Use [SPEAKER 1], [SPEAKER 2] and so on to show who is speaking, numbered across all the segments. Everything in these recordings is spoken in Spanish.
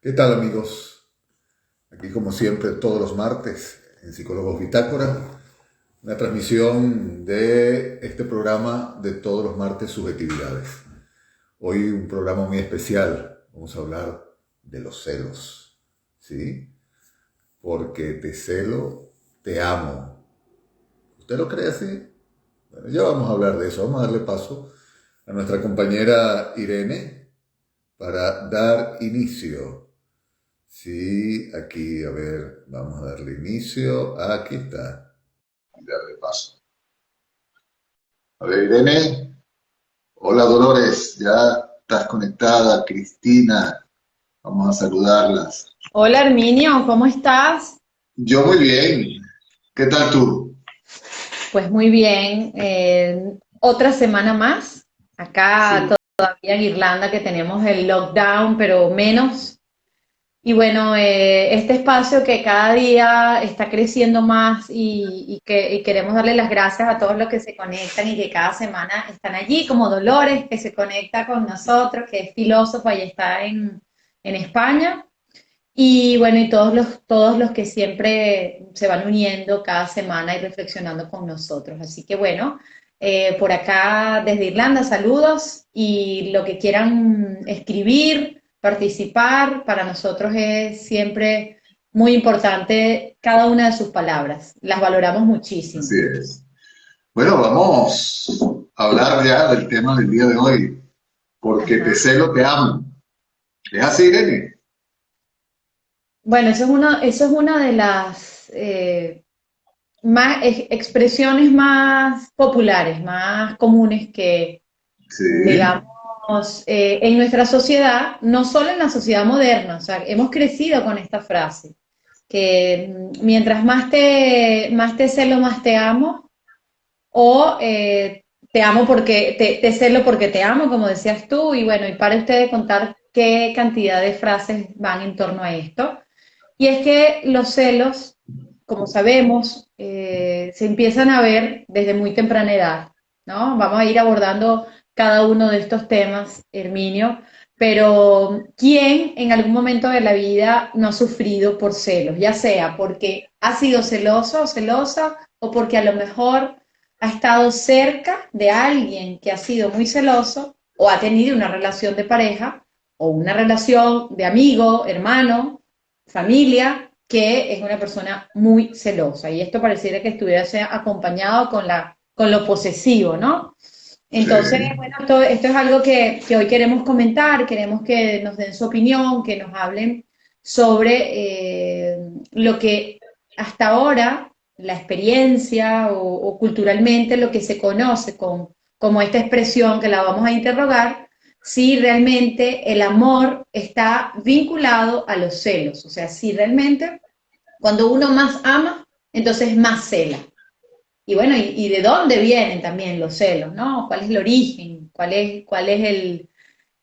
[SPEAKER 1] ¿Qué tal, amigos? Aquí como siempre todos los martes en Psicólogos Bitácora, una transmisión de este programa de todos los martes Subjetividades. Hoy un programa muy especial, vamos a hablar de los celos, ¿sí? Porque te celo, te amo. ¿Usted lo cree así? Bueno, ya vamos a hablar de eso, vamos a darle paso a nuestra compañera Irene para dar inicio. Sí, aquí, a ver, vamos a darle inicio. Aquí está. Darle paso. A ver, Irene. Hola, Dolores. Ya estás conectada. Cristina. Vamos a saludarlas.
[SPEAKER 2] Hola Herminio, ¿cómo estás?
[SPEAKER 1] Yo muy bien. ¿Qué tal tú?
[SPEAKER 2] Pues muy bien. Otra semana más. Acá
[SPEAKER 1] Sí.
[SPEAKER 2] todavía en Irlanda que tenemos el lockdown, pero menos. Y bueno, este espacio que cada día está creciendo más y queremos darle las gracias a todos los que se conectan y que cada semana están allí, como Dolores, que se conecta con nosotros, que es filósofo y está en España. Y bueno, y todos los que siempre se van uniendo cada semana y reflexionando con nosotros. Así que bueno, por acá desde Irlanda, saludos y lo que quieran escribir, participar, para nosotros es siempre muy importante cada una de sus palabras. Las valoramos muchísimo.
[SPEAKER 1] Así es. Bueno, vamos a hablar ya del tema del día de hoy. Porque te
[SPEAKER 2] Ajá.
[SPEAKER 1] celo, te amo. ¿Es así, Irene?
[SPEAKER 2] Bueno, eso es una de las expresiones más populares, más comunes que,
[SPEAKER 1] Sí.
[SPEAKER 2] digamos, en nuestra sociedad, no solo en la sociedad moderna, o sea, hemos crecido con esta frase, que mientras más te celo, más te amo, o te amo porque, te celo porque te amo, como decías tú, y bueno, y para ustedes contar qué cantidad de frases van en torno a esto. Y es que los celos, como sabemos, se empiezan a ver desde muy temprana edad, ¿no? Vamos a ir abordando cada uno de estos temas, Herminio, pero ¿quién en algún momento de la vida no ha sufrido por celos? Ya sea porque ha sido celoso o celosa o porque a lo mejor ha estado cerca de alguien que ha sido muy celoso o ha tenido una relación de pareja o una relación de amigo, hermano, familia, que es una persona muy celosa. Y esto pareciera que estuviera acompañado con lo posesivo, ¿no?
[SPEAKER 1] Sí.
[SPEAKER 2] Entonces, bueno, esto es algo que hoy queremos comentar, queremos que nos den su opinión, que nos hablen sobre lo que hasta ahora, la experiencia o culturalmente lo que se conoce como esta expresión que la vamos a interrogar, si realmente el amor está vinculado a los celos, o sea, si realmente cuando uno más ama, entonces más cela. Y bueno, y de dónde vienen también los celos, ¿no? ¿Cuál es el origen? ¿Cuál es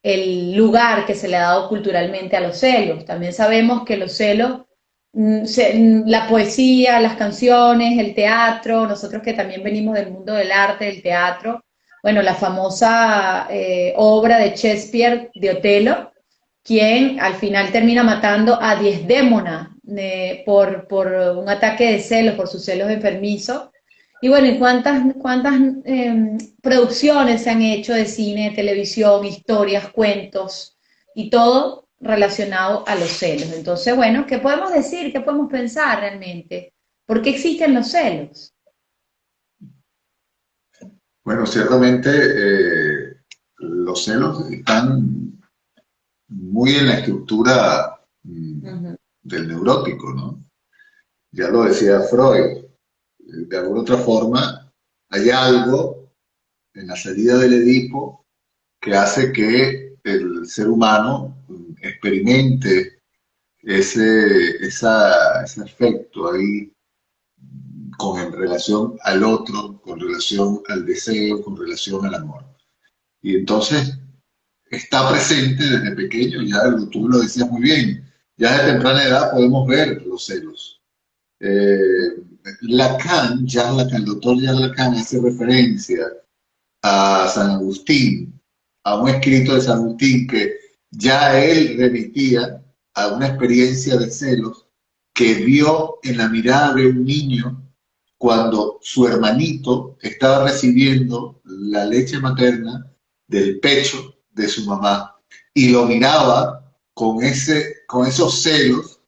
[SPEAKER 2] el lugar que se le ha dado culturalmente a los celos? También sabemos que los celos, la poesía, las canciones, el teatro, nosotros que también venimos del mundo del arte, del teatro, bueno, la famosa obra de Shakespeare de Otelo, quien al final termina matando a Desdémona por un ataque de celos, por sus celos enfermizos. Y bueno, ¿y cuántas producciones se han hecho de cine, televisión, historias, cuentos y todo relacionado a los celos? Entonces, bueno, ¿qué podemos decir? ¿Qué podemos pensar realmente? ¿Por qué existen los celos?
[SPEAKER 1] Bueno, ciertamente los celos están muy en la estructura
[SPEAKER 2] Ujú.
[SPEAKER 1] del neurótico, ¿no? Ya lo decía Freud, de alguna otra forma hay algo en la salida del Edipo que hace que el ser humano experimente ese efecto ahí con relación al otro, con relación al deseo, con relación al amor. Y entonces está presente desde pequeño, ya tú lo decías muy bien, ya de temprana edad podemos ver los celos. Eh, Lacan, Jean Lacan, el doctor Jean Lacan hace referencia a San Agustín, a un escrito de San Agustín que ya él remitía a una experiencia de celos que vio en la mirada de un niño cuando su hermanito estaba recibiendo la leche materna del pecho de su mamá y lo miraba con esos celos,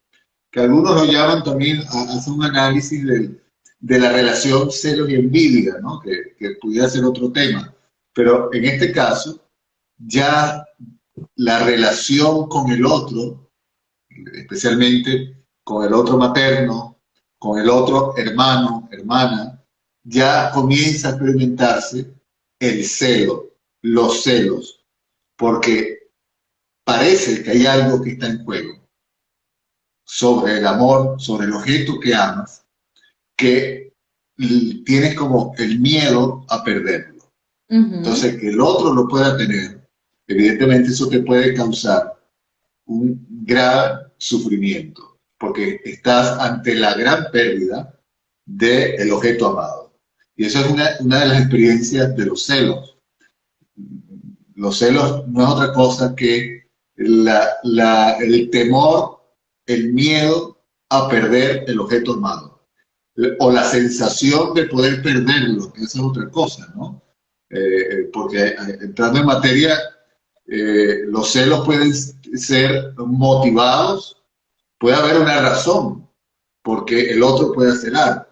[SPEAKER 1] que algunos lo llaman también, hace un análisis de la relación celos y envidia, ¿no? Que pudiera ser otro tema. Pero en este caso, ya la relación con el otro, especialmente con el otro materno, con el otro hermano, hermana, ya comienza a experimentarse el celo, los celos, porque parece que hay algo que está en juego sobre el amor, sobre el objeto que amas, que tienes como el miedo a perderlo. Entonces, que el otro lo pueda tener, evidentemente eso te puede causar un gran sufrimiento, porque estás ante la gran pérdida del objeto amado. Y eso es una de las experiencias de los celos. Los celos no es otra cosa que el temor, el miedo a perder el objeto amado, o la sensación de poder perderlo, que esa es otra cosa, ¿no? Porque entrando en materia, los celos pueden ser motivados, puede haber una razón porque el otro puede hacer algo,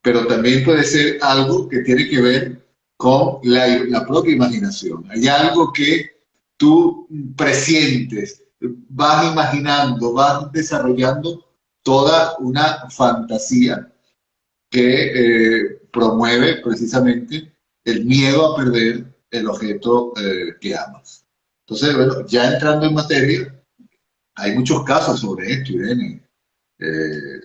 [SPEAKER 1] pero también puede ser algo que tiene que ver con la propia imaginación. Hay algo que tú presientes, vas imaginando, vas desarrollando toda una fantasía que promueve precisamente el miedo a perder el objeto que amas. Entonces, bueno, ya entrando en materia, hay muchos casos sobre esto, Irene. Eh,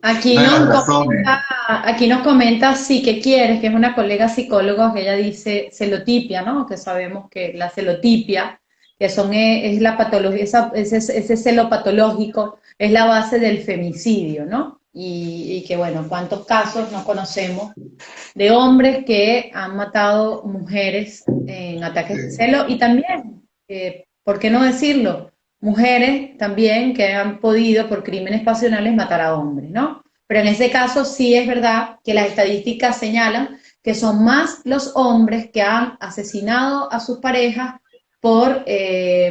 [SPEAKER 2] Aquí
[SPEAKER 1] una de las
[SPEAKER 2] nos
[SPEAKER 1] razones,
[SPEAKER 2] comenta, aquí nos comenta sí que quieres, que es una colega psicóloga, que ella dice celotipia, ¿no? Que sabemos que la celotipia, que es la patología, ese celo patológico, es la base del femicidio, ¿no? Y que bueno, cuántos casos no conocemos de hombres que han matado mujeres en ataques de
[SPEAKER 1] eh,
[SPEAKER 2] celo y también, ¿por qué no decirlo? Mujeres también que han podido por crímenes pasionales matar a hombres, ¿no? Pero en ese caso sí es verdad que las estadísticas señalan que son más los hombres que han asesinado a sus parejas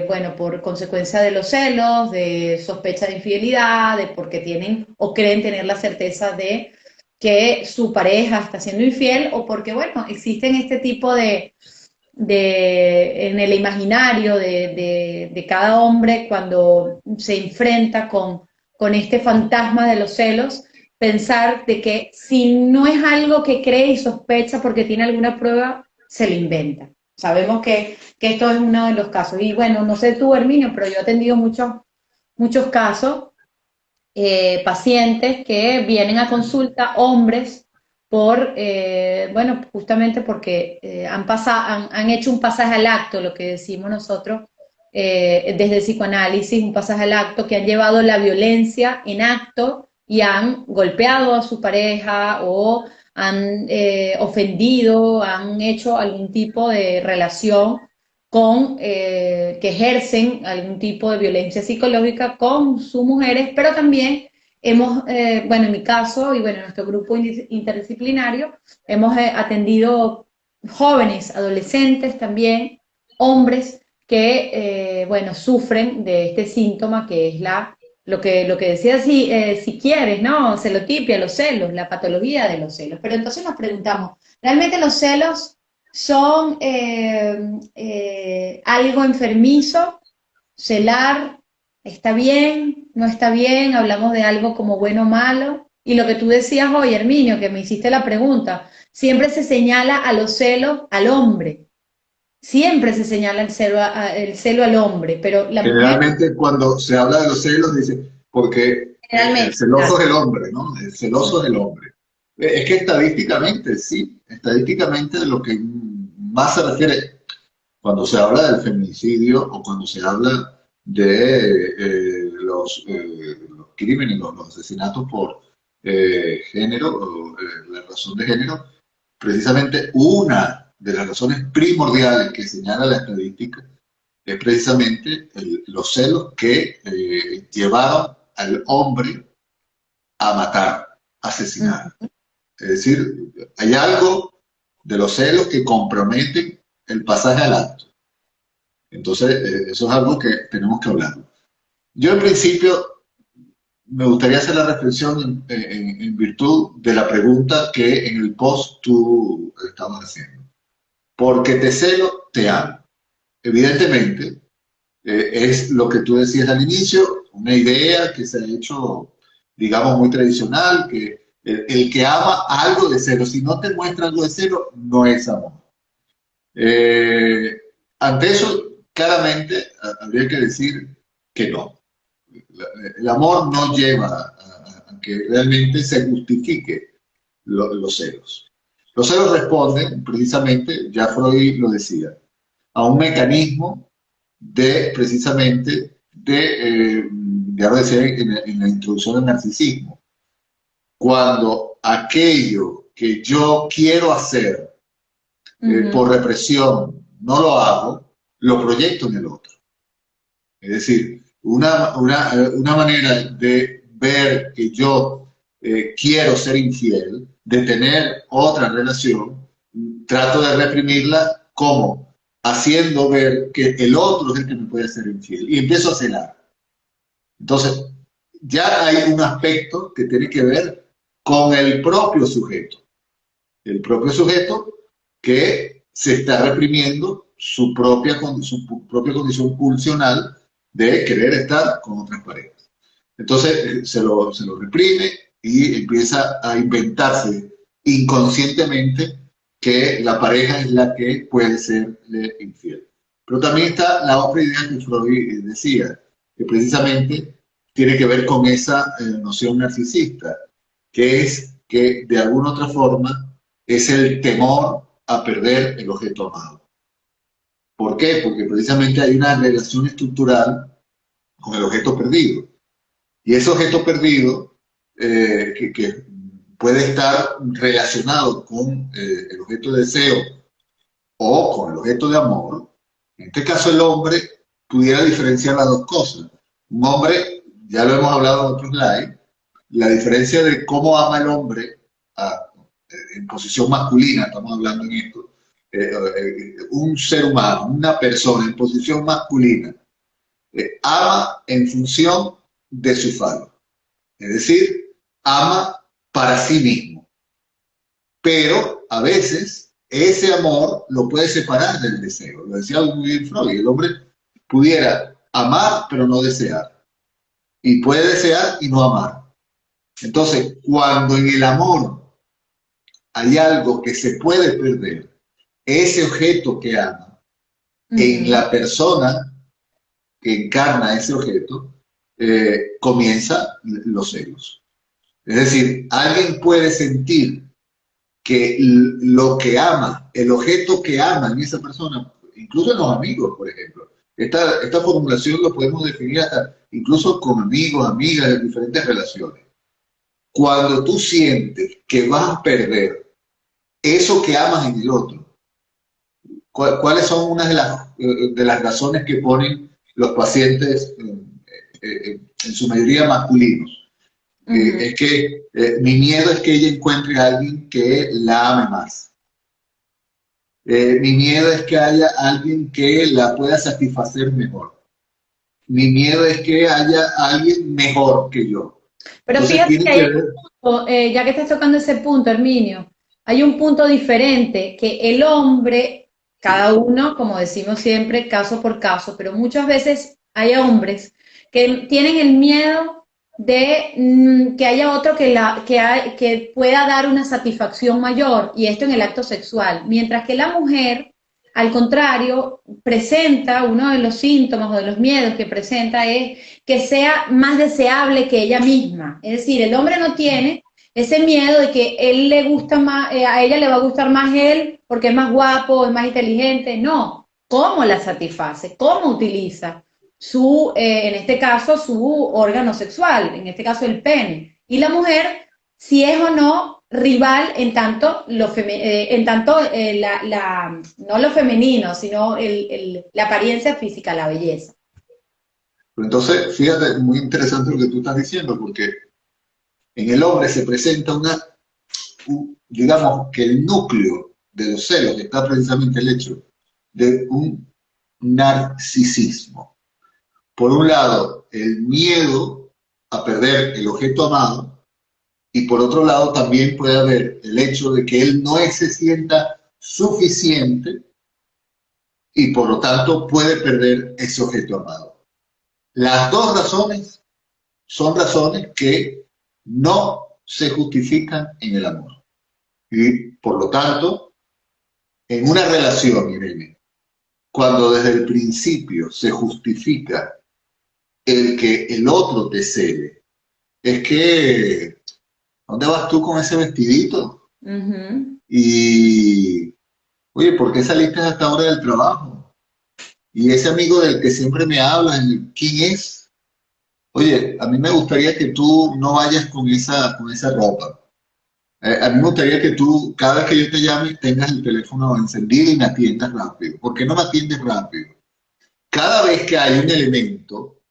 [SPEAKER 2] bueno, por consecuencia de los celos, de sospecha de infidelidad, de porque tienen o creen tener la certeza de que su pareja está siendo infiel o porque, bueno, existen este tipo en el imaginario de cada hombre cuando se enfrenta con este fantasma de los celos, pensar de que si no es algo que cree y sospecha porque tiene alguna prueba, se lo inventa. Sabemos que esto es uno de los casos. Y bueno, no sé tú, Herminio, pero yo he atendido muchos casos, pacientes que vienen a consulta, hombres, bueno, justamente porque han hecho un pasaje al acto, lo que decimos nosotros desde el psicoanálisis, un pasaje al acto, que han llevado la violencia en acto y han golpeado a su pareja o han ofendido, han hecho algún tipo de relación que ejercen algún tipo de violencia psicológica con sus mujeres, pero también bueno, en mi caso y bueno, en nuestro grupo interdisciplinario, hemos atendido jóvenes, adolescentes también, hombres que, bueno, sufren de este síntoma que es lo que decía si quieres, ¿no? Celotipia, los celos, la patología de los celos. Pero entonces nos preguntamos, ¿realmente los celos son algo enfermizo? ¿Celar está bien? ¿No está bien? Hablamos de algo como bueno o malo. Y lo que tú decías hoy, Herminio, que me hiciste la pregunta, siempre se señala a los celos al hombre. Siempre se señala el celo al hombre, pero la mujer
[SPEAKER 1] generalmente cuando se habla de los celos, dice, porque el
[SPEAKER 2] generalmente,
[SPEAKER 1] celoso
[SPEAKER 2] claro.
[SPEAKER 1] es el hombre, ¿no? El celoso es el hombre. Es que estadísticamente, sí, estadísticamente de lo que más se refiere cuando se habla del feminicidio o cuando se habla de los crímenes, los asesinatos por género, o, la razón de género, precisamente una de las razones primordiales que señala la estadística es precisamente los celos que llevaron al hombre a matar, a asesinar. Es decir, hay algo de los celos que comprometen el pasaje al acto. Entonces, eso es algo que tenemos que hablar. Yo, en principio, me gustaría hacer la reflexión en virtud de la pregunta que en el post tú estabas haciendo. Porque te celo, te amo. Evidentemente, es lo que tú decías al inicio, una idea que se ha hecho, digamos, muy tradicional, que el que ama algo de celo, si no te muestra algo de celo, no es amor. Eh, Ante eso, claramente, habría que decir que no. El amor no lleva a que realmente se justifique los celos. Los celos responden, precisamente, ya Freud lo decía, a un mecanismo de, precisamente, ya lo decía en la introducción del narcisismo, cuando aquello que yo quiero hacer por represión no lo hago, lo proyecto en el otro. Es decir, una manera de ver que yo quiero ser infiel, de tener otra relación, trato de reprimirla como haciendo ver que el otro es el que me puede ser infiel y empiezo a celar. Entonces, ya hay un aspecto que tiene que ver con el propio sujeto. El propio sujeto que se está reprimiendo su propia condición pulsional de querer estar con otras parejas. Entonces se lo reprime y empieza a inventarse inconscientemente que la pareja es la que puede serle infiel. Pero también está la otra idea que Freud decía, que precisamente tiene que ver con esa noción narcisista, que es que de alguna otra forma es el temor a perder el objeto amado. ¿Por qué? Porque precisamente hay una relación estructural con el objeto perdido. Y ese objeto perdido, que puede estar relacionado con el objeto de deseo o con el objeto de amor, en este caso el hombre pudiera diferenciar las dos cosas. Un hombre, ya lo hemos hablado en otros live, la diferencia de cómo ama el hombre en posición masculina, estamos hablando en esto, un ser humano, una persona en posición masculina, ama en función de su falo. Es decir, ama para sí mismo. Pero a veces ese amor lo puede separar del deseo. Lo decía muy bien Freud, el hombre pudiera amar pero no desear. Y puede desear y no amar. Entonces, cuando en el amor hay algo que se puede perder, ese objeto que ama, en la persona que encarna ese objeto, comienza los celos. Es decir, alguien puede sentir que lo que ama, el objeto que ama en esa persona, incluso en los amigos, por ejemplo, esta formulación lo podemos definir hasta incluso con amigos, amigas, de diferentes relaciones. Cuando tú sientes que vas a perder eso que amas en el otro, ¿cuáles son unas de las razones que ponen los pacientes, en su mayoría masculinos? Es que mi miedo es que ella encuentre a alguien que la ame más. Mi miedo es que haya alguien que la pueda satisfacer mejor. Mi miedo es que haya alguien mejor que yo.
[SPEAKER 2] Pero
[SPEAKER 1] Entonces,
[SPEAKER 2] fíjate que hay un punto, ya que estás tocando ese punto, Herminio, hay un punto diferente, que el hombre, cada uno, como decimos siempre, caso por caso, pero muchas veces hay hombres que tienen el miedo de que haya otro que pueda dar una satisfacción mayor, y esto en el acto sexual, mientras que la mujer, al contrario, presenta uno de los síntomas o de los miedos que presenta es que sea más deseable que ella misma. Es decir, el hombre no tiene ese miedo de que él le gusta más, a ella le va a gustar más él porque es más guapo, es más inteligente. No, cómo la satisface, cómo utiliza su, en este caso, su órgano sexual, en este caso el pene. Y la mujer, si es o no rival en tanto, no lo femenino, sino la apariencia física, la belleza.
[SPEAKER 1] Pero entonces, fíjate, muy interesante lo que tú estás diciendo, porque en el hombre se presenta digamos que el núcleo de los celos está precisamente el hecho de un narcisismo. Por un lado, el miedo a perder el objeto amado, y por otro lado también puede haber el hecho de que él no se sienta suficiente y por lo tanto puede perder ese objeto amado. Las dos razones son razones que no se justifican en el amor. Y por lo tanto, en una relación, Irene, cuando desde el principio se justifica el que el otro te cede, es que, ¿dónde vas tú con ese vestidito? Y, oye, ¿por qué saliste a esta hora del trabajo? Y ese amigo del que siempre me hablas, ¿quién es? Oye, a mí me gustaría que tú no vayas con esa ropa. A mí me gustaría que tú, cada vez que yo te llame, tengas el teléfono encendido y me atiendas rápido. ¿Por qué no me atiendes rápido? Cada vez que hay un elemento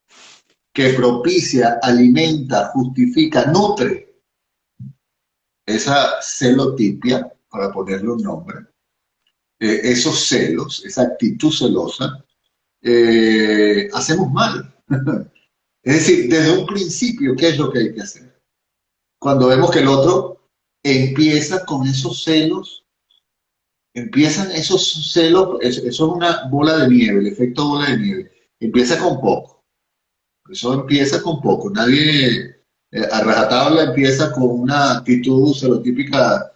[SPEAKER 1] que propicia, alimenta, justifica, nutre esa celotipia, para ponerle un nombre, esos celos, esa actitud celosa, hacemos mal. Es decir, desde un principio, ¿qué es lo que hay que hacer? Cuando vemos que el otro empieza con esos celos, empiezan esos celos, eso es una bola de nieve, el efecto bola de nieve, empieza con poco. Eso empieza con poco. Nadie a rajatabla empieza con una actitud celotípica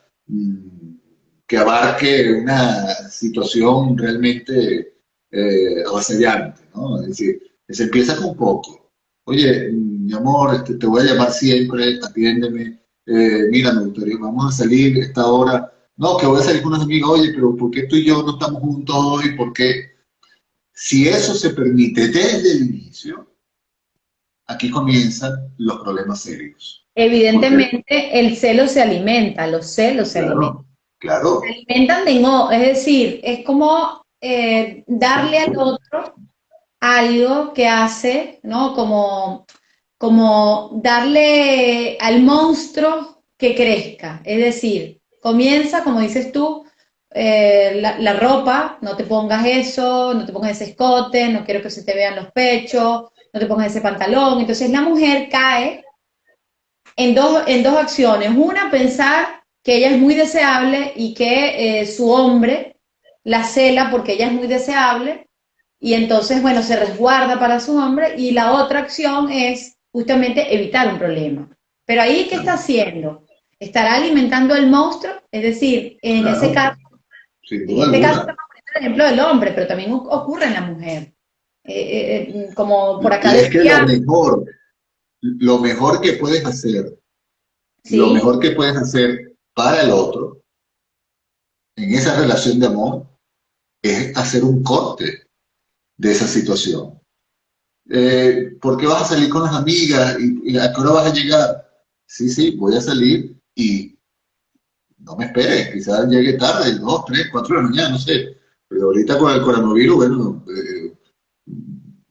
[SPEAKER 1] que abarque una situación realmente avasallante, ¿no? Es decir, se empieza con poco. Oye, mi amor, te voy a llamar siempre, atiéndeme. Mira, me gustaría, vamos a salir a esta hora. No, que voy a salir con unas amigas. Oye, pero ¿por qué tú y yo no estamos juntos hoy? ¿Por qué? Si eso se permite desde el inicio, aquí comienzan los problemas serios. Porque,
[SPEAKER 2] Evidentemente, el celo se alimenta, los celos se alimentan.
[SPEAKER 1] claro, claro,
[SPEAKER 2] Se alimentan es decir, es como darle al otro algo que hace, ¿no? Como darle al monstruo que crezca. Es decir, comienza, como dices tú, la ropa, no te pongas eso, no te pongas ese escote, no quiero que se te vean los pechos, no te pongas ese pantalón. Entonces la mujer cae en dos acciones. Una, pensar que ella es muy deseable y que su hombre la cela porque ella es muy deseable y entonces, bueno, se resguarda para su hombre, y la otra acción es justamente evitar un problema. Pero ahí, ¿qué está
[SPEAKER 1] claro,
[SPEAKER 2] haciendo? Estará alimentando el monstruo, es decir, en ese
[SPEAKER 1] claro,
[SPEAKER 2] caso,
[SPEAKER 1] sin
[SPEAKER 2] en
[SPEAKER 1] duda
[SPEAKER 2] este caso
[SPEAKER 1] alguna.
[SPEAKER 2] estamos poniendo el ejemplo del hombre, pero también ocurre en la mujer. Como por acá
[SPEAKER 1] Y es que
[SPEAKER 2] decía,
[SPEAKER 1] lo mejor que puedes hacer, lo
[SPEAKER 2] sí,
[SPEAKER 1] mejor que puedes hacer para el otro en esa relación de amor es hacer un corte de esa situación. ¿Por qué vas a salir con las amigas y a qué hora vas a llegar? Sí, sí, voy a salir y no me esperes, quizás llegue tarde, 2, 3, 4 de la mañana, no sé. Pero ahorita con el coronavirus, bueno,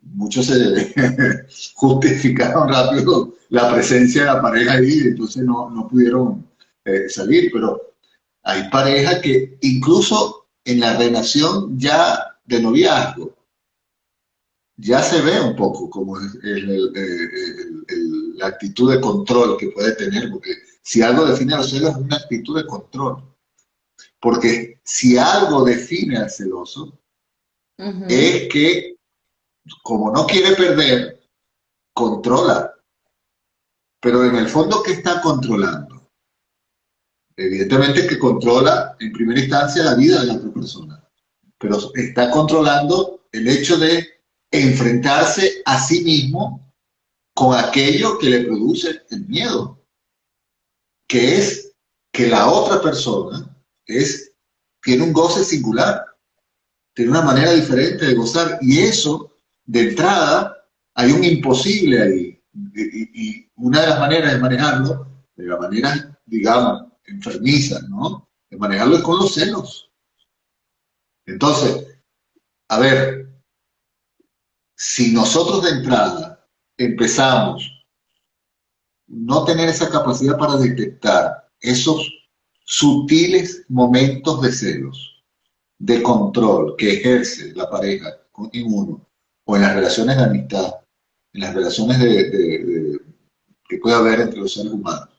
[SPEAKER 1] muchos se justificaron rápido la presencia de la pareja ahí, entonces no pudieron salir. Pero hay parejas que incluso en la relación ya de noviazgo, ya se ve un poco como es la actitud de control que puede tener, porque si algo define a los celos es una actitud de control. Porque si algo define al celoso,
[SPEAKER 2] uh-huh,
[SPEAKER 1] es que como no quiere perder, controla. Pero en el fondo, ¿qué está controlando? Evidentemente que controla en primera instancia la vida de la otra persona, pero está controlando el hecho de enfrentarse a sí mismo con aquello que le produce el miedo, que es que la otra persona tiene un goce singular, tiene una manera diferente de gozar, y eso, de entrada, hay un imposible ahí. Y una de las maneras de manejarlo, de la manera, digamos, enfermiza, ¿no? De manejarlo con los celos. Entonces, a ver, si nosotros de entrada empezamos no tener esa capacidad para detectar esos sutiles momentos de celos, de control que ejerce la pareja en uno, o en las relaciones de amistad, en las relaciones que puede haber entre los seres humanos,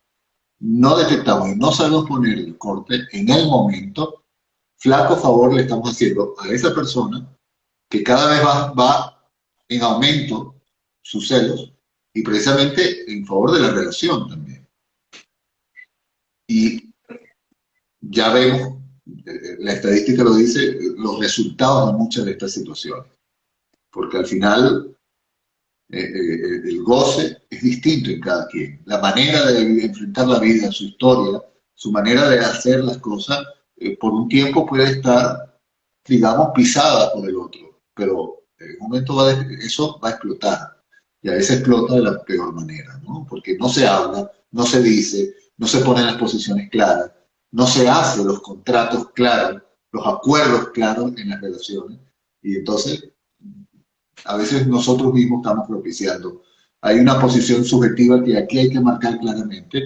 [SPEAKER 1] no detectamos y no sabemos poner el corte en el momento, flaco favor le estamos haciendo a esa persona que cada vez va en aumento sus celos y precisamente en favor de la relación también. Y ya vemos, la estadística lo dice, los resultados de muchas de estas situaciones. Porque al final el goce es distinto en cada quien. La manera de enfrentar la vida, su historia, su manera de hacer las cosas, por un tiempo puede estar, digamos, pisada por el otro. Pero en un momento eso va a explotar. Y a veces explota de la peor manera, ¿no? Porque no se habla, no se dice, no se ponen las posiciones claras, no se hacen los contratos claros, los acuerdos claros en las relaciones. Y entonces, a veces nosotros mismos estamos propiciando. Hay una posición subjetiva que aquí hay que marcar claramente.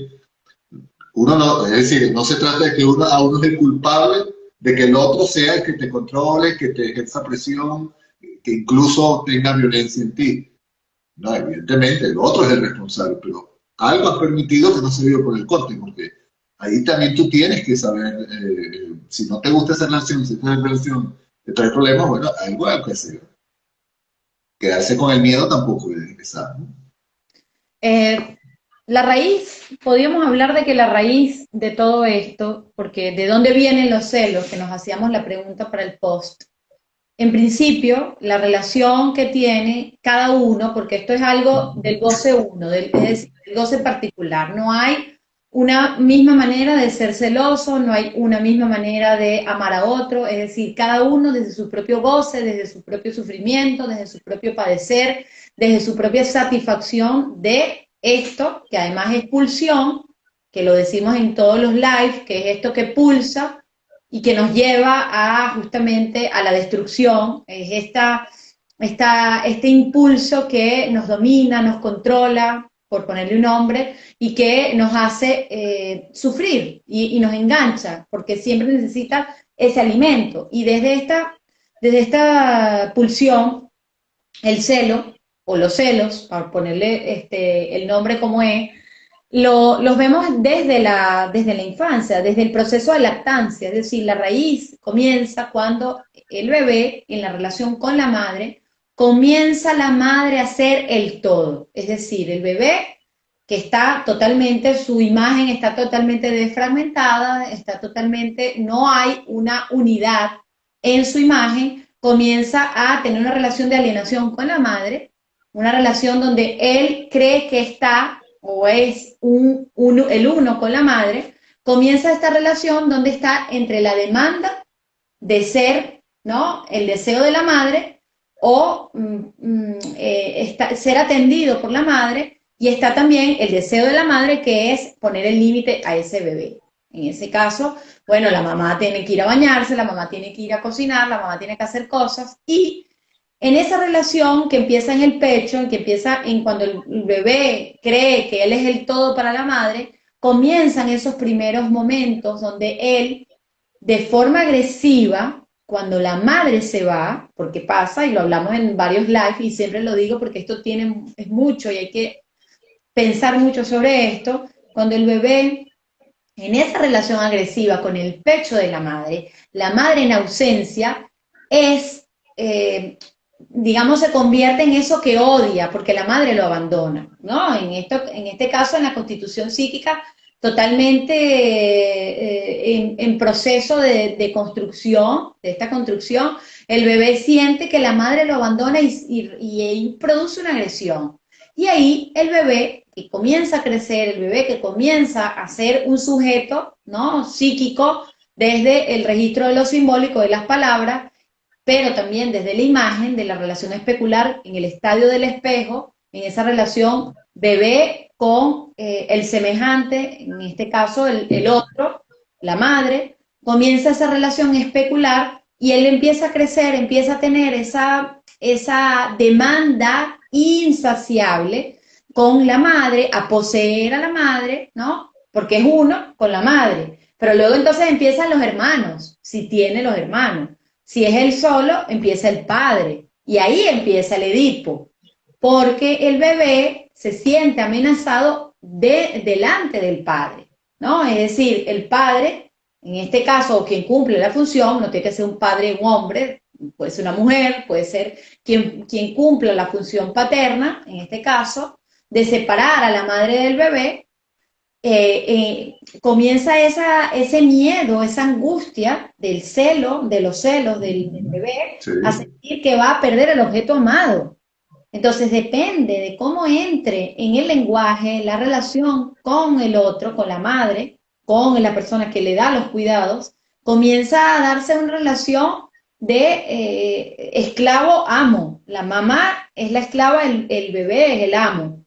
[SPEAKER 1] Uno no, es decir, no se trata de que a uno es el culpable de que el otro sea el que te controle, que te ejerza presión, que incluso tenga violencia en ti. No, evidentemente, el otro es el responsable, pero algo has permitido que no se vio por el corte, porque ahí también tú tienes que saber, si no te gusta esa relación, si esa relación te trae problemas, bueno, algo hay que hacer. Quedarse con el miedo tampoco es empezar, ¿no?
[SPEAKER 2] Eh, la raíz, podríamos hablar de que la raíz de todo esto, porque de dónde vienen los celos, que nos hacíamos la pregunta para el post. En principio, la relación que tiene cada uno, porque esto es algo del goce uno, es decir, del goce particular. No hay una misma manera de ser celoso, no hay una misma manera de amar a otro, es decir, cada uno desde su propio goce, desde su propio sufrimiento, desde su propio padecer, desde su propia satisfacción de esto, que además es pulsión, que lo decimos en todos los lives, que es esto que pulsa y que nos lleva a justamente a la destrucción, es este impulso que nos domina, nos controla, por ponerle un nombre, y que nos hace sufrir y nos engancha, porque siempre necesita ese alimento. Y desde esta pulsión, el celo, o los celos, para ponerle el nombre como es, los vemos desde la infancia, desde el proceso de lactancia, es decir, la raíz comienza cuando el bebé, en la relación con la madre, comienza la madre a ser el todo, es decir, el bebé que está totalmente, su imagen está totalmente desfragmentada, está totalmente, no hay una unidad en su imagen, comienza a tener una relación de alienación con la madre, una relación donde él cree que está o es el uno con la madre, comienza esta relación donde está entre la demanda de ser, ¿no? El deseo de la madre o ser atendido por la madre, y está también el deseo de la madre, que es poner el límite a ese bebé. En ese caso, bueno, la mamá tiene que ir a bañarse, la mamá tiene que ir a cocinar, la mamá tiene que hacer cosas, y en esa relación que empieza en el pecho, que empieza en cuando el bebé cree que él es el todo para la madre, comienzan esos primeros momentos donde él, de forma agresiva, cuando la madre se va, porque pasa, y lo hablamos en varios lives, y siempre lo digo porque esto es mucho y hay que pensar mucho sobre esto, cuando el bebé, en esa relación agresiva con el pecho de la madre en ausencia, es digamos, se convierte en eso que odia, porque la madre lo abandona, ¿no? En este caso, en la constitución psíquica, totalmente en proceso de construcción, de esta construcción, el bebé siente que la madre lo abandona y produce una agresión. Y ahí el bebé que comienza a crecer, el bebé que comienza a ser un sujeto, ¿no? Psíquico, desde el registro de lo simbólico de las palabras, pero también desde la imagen de la relación especular en el estadio del espejo, en esa relación bebé con el semejante, en este caso el otro, la madre, comienza esa relación especular y él empieza a crecer, empieza a tener esa demanda insaciable con la madre, a poseer a la madre, ¿no? Porque es uno con la madre. Pero luego entonces empiezan los hermanos, si tiene los hermanos. Si es él solo, empieza el padre. Y ahí empieza el Edipo. Porque el bebé se siente amenazado delante del padre, ¿no? Es decir, el padre, en este caso, quien cumple la función, no tiene que ser un padre, un hombre, puede ser una mujer, puede ser quien cumpla la función paterna, en este caso, de separar a la madre del bebé, comienza ese miedo, esa angustia del celo, de los celos del bebé,
[SPEAKER 1] Sí.
[SPEAKER 2] a sentir que va a perder el objeto amado. Entonces depende de cómo entre en el lenguaje la relación con el otro, con la madre, con la persona que le da los cuidados, comienza a darse una relación de esclavo-amo. La mamá es la esclava, el bebé es el amo.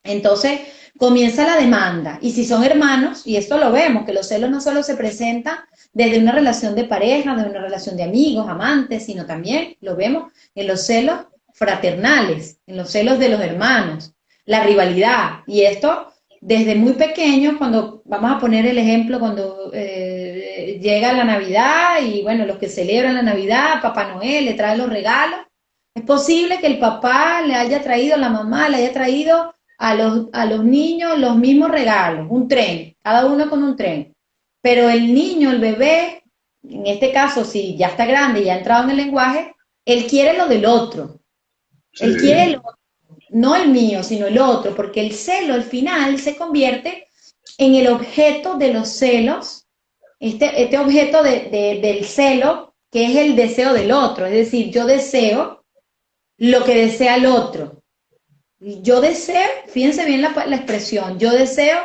[SPEAKER 2] Entonces comienza la demanda. Y si son hermanos, y esto lo vemos, que los celos no solo se presentan desde una relación de pareja, de una relación de amigos, amantes, sino también lo vemos en los celos fraternales, en los celos de los hermanos, la rivalidad. Y esto desde muy pequeños, cuando vamos a poner el ejemplo, cuando llega la Navidad y bueno, los que celebran la Navidad, Papá Noel le trae los regalos, es posible que el papá le haya traído, la mamá le haya traído a los niños los mismos regalos, un tren, cada uno con un tren. Pero el niño, el bebé, en este caso, si ya está grande y ya ha entrado en el lenguaje, él quiere lo del otro.
[SPEAKER 1] Sí.
[SPEAKER 2] Él quiere el otro, no el mío, sino el otro, porque el celo al final se convierte en el objeto de los celos, este objeto del celo, que es el deseo del otro. Es decir, yo deseo lo que desea el otro. Yo deseo, fíjense bien la expresión, yo deseo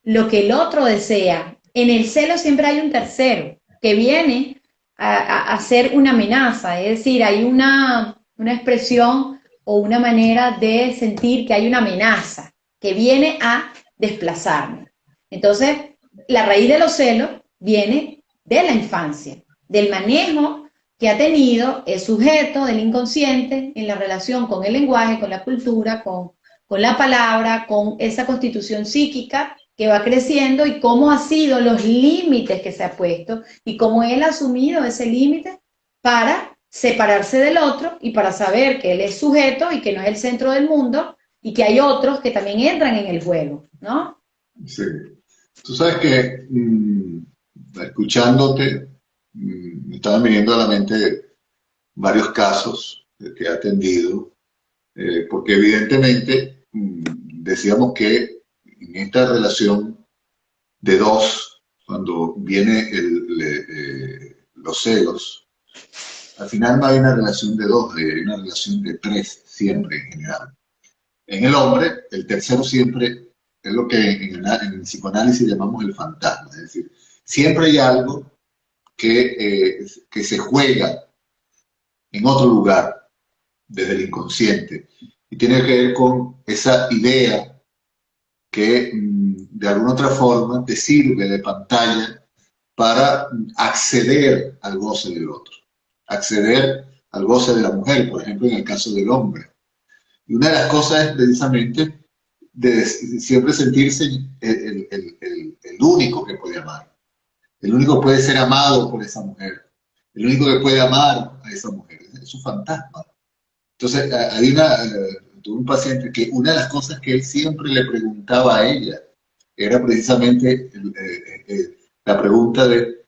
[SPEAKER 2] lo que el otro desea. En el celo siempre hay un tercero que viene a ser una amenaza, es decir, hay una expresión o una manera de sentir que hay una amenaza que viene a desplazarme. Entonces, la raíz de los celos viene de la infancia, del manejo que ha tenido el sujeto del inconsciente en la relación con el lenguaje, con la cultura, con la palabra, con esa constitución psíquica que va creciendo y cómo han sido los límites que se ha puesto y cómo él ha asumido ese límite para separarse del otro y para saber que él es sujeto y que no es el centro del mundo y que hay otros que también entran en el juego, ¿no?
[SPEAKER 1] Sí. Tú sabes que escuchándote, me estaban viniendo a la mente varios casos que he atendido, porque evidentemente decíamos que en esta relación de dos, cuando viene los celos, al final no hay una relación de dos, hay una relación de tres siempre en general. En el hombre, el tercero siempre es lo que en el psicoanálisis llamamos el fantasma, es decir, siempre hay algo que se juega en otro lugar desde el inconsciente y tiene que ver con esa idea que de alguna otra forma te sirve de pantalla para acceder al goce del otro, acceder al goce de la mujer, por ejemplo, en el caso del hombre. Y una de las cosas es precisamente de siempre sentirse el único que puede amar, el único que puede ser amado por esa mujer, el único que puede amar a esa mujer, es su fantasma. Entonces, hay tuve un paciente que una de las cosas que él siempre le preguntaba a ella era precisamente la pregunta de,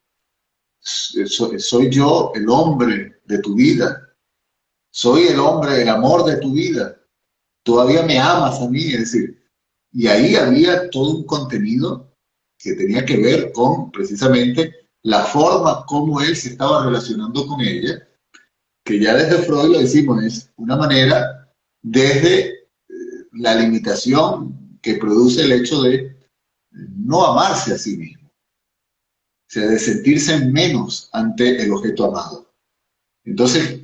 [SPEAKER 1] ¿soy yo el hombre de tu vida? ¿Soy el hombre, el amor de tu vida? ¿Todavía me amas a mí? Es decir, y ahí había todo un contenido que tenía que ver con precisamente la forma como él se estaba relacionando con ella, que ya desde Freud lo decimos, es una manera desde la limitación que produce el hecho de no amarse a sí mismo, o sea, de sentirse menos ante el objeto amado. Entonces,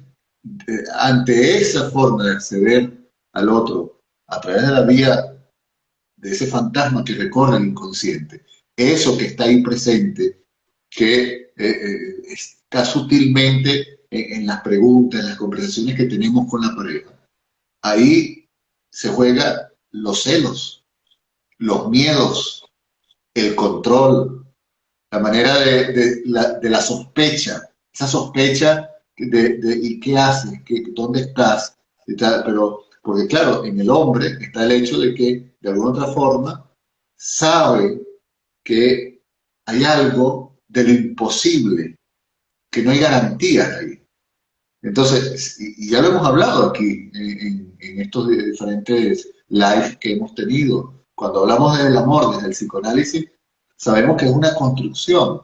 [SPEAKER 1] ante esa forma de acceder al otro, a través de la vía de ese fantasma que recorre el inconsciente, eso que está ahí presente, que está sutilmente en las preguntas, en las conversaciones que tenemos con la pareja, ahí se juega los celos, los miedos, el control, la manera de la sospecha, esa sospecha ¿y qué haces? ¿Dónde estás? Pero, porque claro, en el hombre está el hecho de que de alguna otra forma sabe que hay algo de lo imposible, que no hay garantías ahí. Entonces, y ya lo hemos hablado aquí en estos diferentes lives que hemos tenido, cuando hablamos del amor desde el psicoanálisis, sabemos que es una construcción.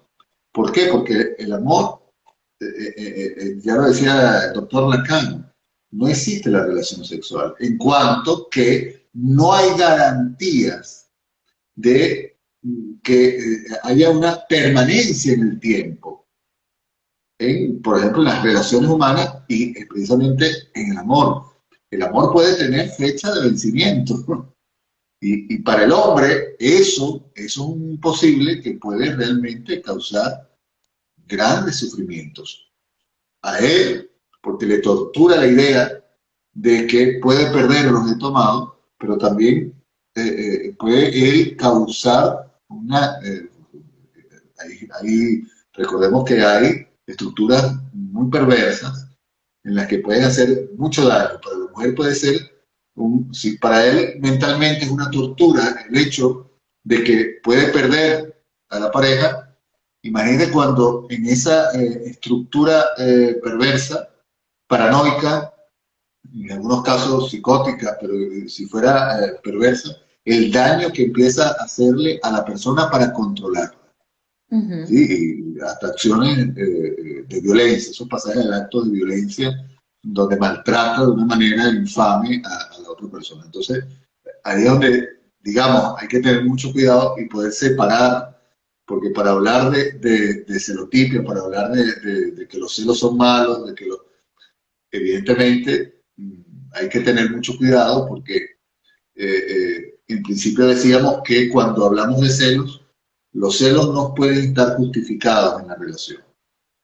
[SPEAKER 1] ¿Por qué? Porque el amor, ya lo decía el doctor Lacan, no existe la relación sexual, en cuanto que no hay garantías de que haya una permanencia en el tiempo, por ejemplo, en las relaciones humanas y precisamente en el amor. El amor puede tener fecha de vencimiento y para el hombre eso es un posible que puede realmente causar grandes sufrimientos. A él, porque le tortura la idea de que puede perder el objeto amado, pero también puede él causar una... ahí recordemos que hay estructuras muy perversas en las que pueden hacer mucho daño. Para la mujer puede ser, si para él mentalmente es una tortura el hecho de que puede perder a la pareja, imagínate cuando en esa estructura perversa, paranoica, en algunos casos psicótica, pero si fuera perversa, el daño que empieza a hacerle a la persona para controlarla.
[SPEAKER 2] Uh-huh.
[SPEAKER 1] ¿Sí? Y hasta acciones de violencia, esos pasajes de actos de violencia donde maltrata de una manera infame a la otra persona. Entonces, ahí es donde, digamos, hay que tener mucho cuidado y poder separar, porque para hablar de celotipia, para hablar de que los celos son malos, evidentemente hay que tener mucho cuidado porque en principio decíamos que cuando hablamos de celos, los celos no pueden estar justificados en la relación.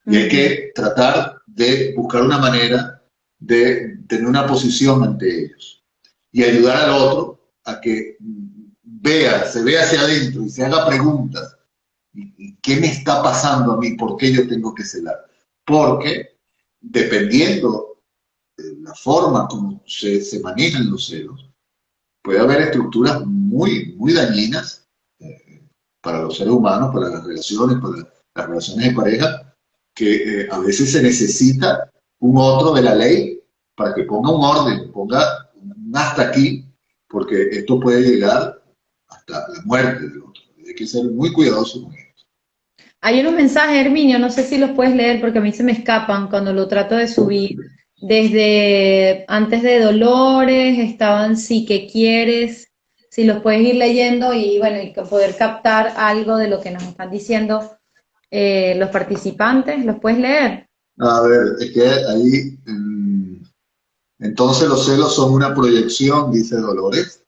[SPEAKER 1] Y hay que tratar de buscar una manera de tener una posición ante ellos y ayudar al otro a que se vea hacia adentro y se haga preguntas. ¿Y qué me está pasando a mí? ¿Por qué yo tengo que celar? Porque dependiendo de la forma como se manejan los celos, puede haber estructuras muy, muy dañinas para los seres humanos, para las relaciones de pareja, que a veces se necesita un otro de la ley para que ponga un orden, ponga un hasta aquí, porque esto puede llegar hasta la muerte del otro. Hay que ser muy cuidadoso con esto.
[SPEAKER 2] Hay unos mensajes, Herminio, no sé si los puedes leer porque a mí se me escapan cuando lo trato de subir. Desde antes de Dolores estaban Sí que quieres, si los puedes ir leyendo y bueno, y poder captar algo de lo que nos están diciendo los participantes, ¿los puedes leer?
[SPEAKER 1] A ver, es que ahí, entonces los celos son una proyección, dice Dolores.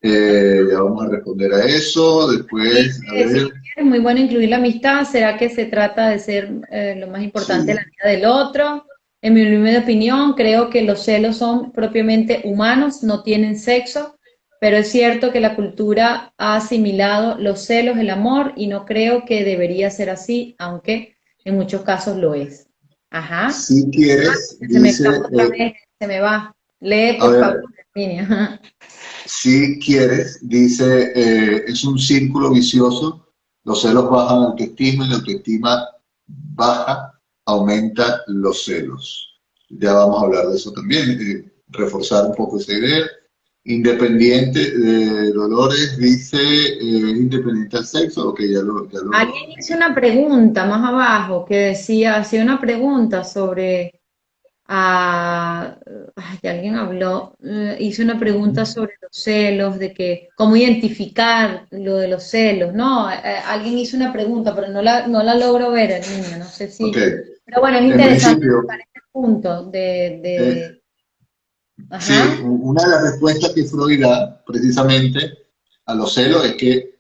[SPEAKER 1] Ya vamos a responder a eso. Después, a
[SPEAKER 2] Sí,
[SPEAKER 1] ver.
[SPEAKER 2] es muy bueno incluir la amistad. ¿Será que se trata de ser lo más importante en la
[SPEAKER 1] Sí,
[SPEAKER 2] vida del otro? En mi humilde opinión, creo que los celos son propiamente humanos, no tienen sexo, pero es cierto que la cultura ha asimilado los celos, el amor, y no creo que debería ser así, aunque en muchos casos lo es. Ajá.
[SPEAKER 1] si quieres,
[SPEAKER 2] Se me
[SPEAKER 1] dice,
[SPEAKER 2] escapa otra vez, se me va. Lee,
[SPEAKER 1] a
[SPEAKER 2] por favor,
[SPEAKER 1] ver,
[SPEAKER 2] Virginia.
[SPEAKER 1] si quieres, dice, es un círculo vicioso, los celos bajan la autoestima y la autoestima baja, aumenta los celos. Ya vamos a hablar de eso también, reforzar un poco esa idea. Independiente de Dolores dice, independiente del sexo, ok,
[SPEAKER 2] Alguien hizo una pregunta más abajo que decía, hacía una pregunta sobre, ay, alguien habló, hizo una pregunta sobre los celos, de que, cómo identificar lo de los celos, ¿no? Alguien hizo una pregunta, pero no la logro ver, el niño, no sé
[SPEAKER 1] ok,
[SPEAKER 2] si, pero bueno, es
[SPEAKER 1] en
[SPEAKER 2] interesante
[SPEAKER 1] principio,
[SPEAKER 2] tocar este punto
[SPEAKER 1] eh, Sí,
[SPEAKER 2] Ajá.
[SPEAKER 1] una de las respuestas que Freud da precisamente a los celos es que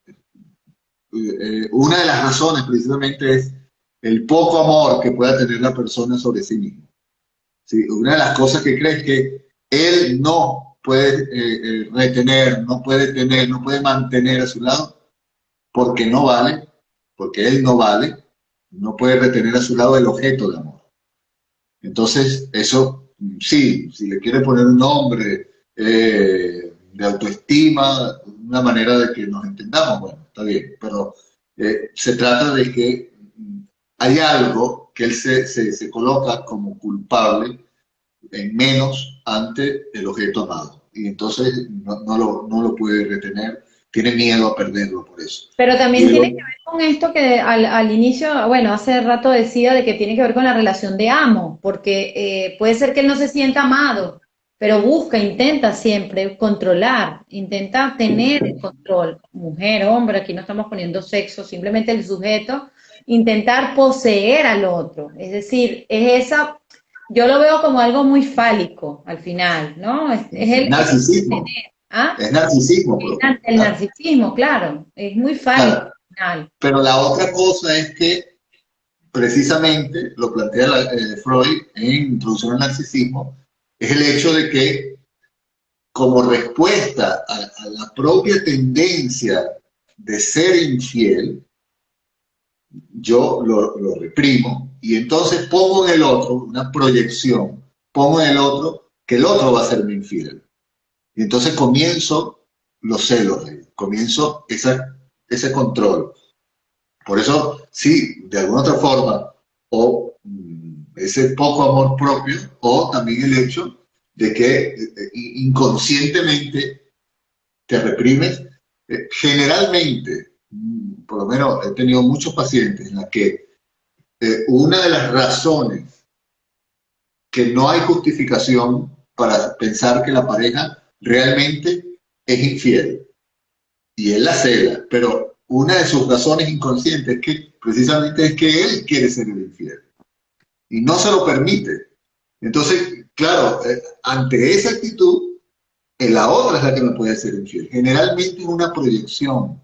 [SPEAKER 1] una de las razones precisamente es el poco amor que pueda tener la persona sobre sí misma. ¿Sí? Una de las cosas que cree es que él no puede retener, no puede tener, no puede mantener a su lado porque no vale, porque él no vale, no puede retener a su lado el objeto de amor. Entonces, eso sí, si le quiere poner un nombre de autoestima, una manera de que nos entendamos, bueno, está bien, pero se trata de que hay algo que él se coloca como culpable en menos ante el objeto amado. Y entonces no lo puede retener, tiene miedo a perderlo por eso.
[SPEAKER 2] Pero
[SPEAKER 1] Y
[SPEAKER 2] también
[SPEAKER 1] el
[SPEAKER 2] tiene que
[SPEAKER 1] otro,
[SPEAKER 2] ver con esto que al inicio, bueno, hace rato decía de que tiene que ver con la relación de amo, porque puede ser que él no se sienta amado, pero busca, intenta siempre controlar, intenta tener el control, mujer, hombre, aquí no estamos poniendo sexo, simplemente el sujeto, intentar poseer al otro, es decir, es esa, yo lo veo como algo muy fálico al final, ¿no? Es el
[SPEAKER 1] narcisismo,
[SPEAKER 2] tener, ¿ah?
[SPEAKER 1] es narcisismo propio,
[SPEAKER 2] El
[SPEAKER 1] claro.
[SPEAKER 2] narcisismo, claro, es muy fálico
[SPEAKER 1] Claro,
[SPEAKER 2] al final.
[SPEAKER 1] pero la otra cosa es que precisamente lo plantea Freud en Introducción al Narcisismo, es el hecho de que como respuesta a la propia tendencia de ser infiel, yo lo reprimo y entonces pongo en el otro una proyección, pongo en el otro que el otro va a ser mi infiel. Y entonces comienzo los celos, comienzo ese control. Por eso, sí, de alguna otra forma, o ese poco amor propio, o también el hecho de que inconscientemente te reprimes. Generalmente, por lo menos he tenido muchos pacientes en las que una de las razones que no hay justificación para pensar que la pareja realmente es infiel y él la cela, pero una de sus razones inconscientes es que precisamente es que él quiere ser el infiel y no se lo permite. Entonces, claro, ante esa actitud, la otra es la que no puede ser infiel. Generalmente es una proyección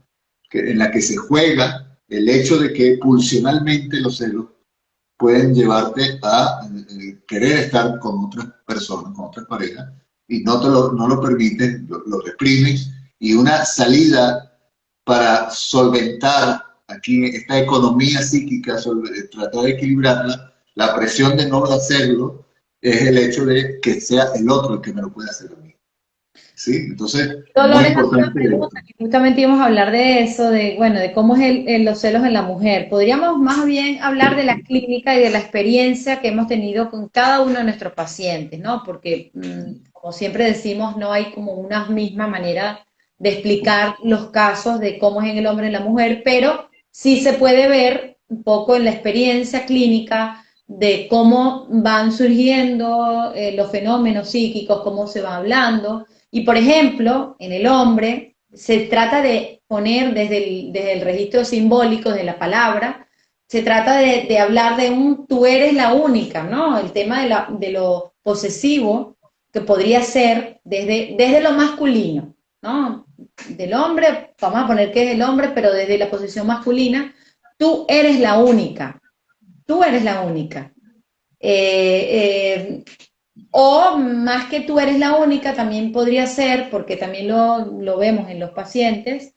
[SPEAKER 1] en la que se juega el hecho de que pulsionalmente los celos pueden llevarte a querer estar con otras personas, con otras parejas, y no lo permites, lo reprimes, y una salida para solventar aquí esta economía psíquica, tratar de equilibrarla, la presión de no hacerlo, es el hecho de que sea el otro el que me lo pueda hacer a mí. ¿Sí? Entonces, muy
[SPEAKER 2] Dolores, hace una
[SPEAKER 1] importante
[SPEAKER 2] pregunta,
[SPEAKER 1] esto.
[SPEAKER 2] que justamente íbamos a hablar de eso, de, bueno, de cómo es los celos en la mujer. Podríamos más bien hablar de la clínica y de la experiencia que hemos tenido con cada uno de nuestros pacientes, ¿no? Porque, como siempre decimos, no hay como una misma manera de explicar los casos de cómo es en el hombre y en la mujer, pero sí se puede ver un poco en la experiencia clínica de cómo van surgiendo los fenómenos psíquicos, cómo se va hablando. Y por ejemplo, en el hombre se trata de poner desde el registro simbólico de la palabra, se trata de hablar de un tú eres la única, ¿no? El tema de lo posesivo, que podría ser desde lo masculino, ¿no? Del hombre, vamos a poner que es el hombre, pero desde la posición masculina, tú eres la única, tú eres la única. Eh, o más que tú eres la única, también podría ser, porque también lo vemos en los pacientes,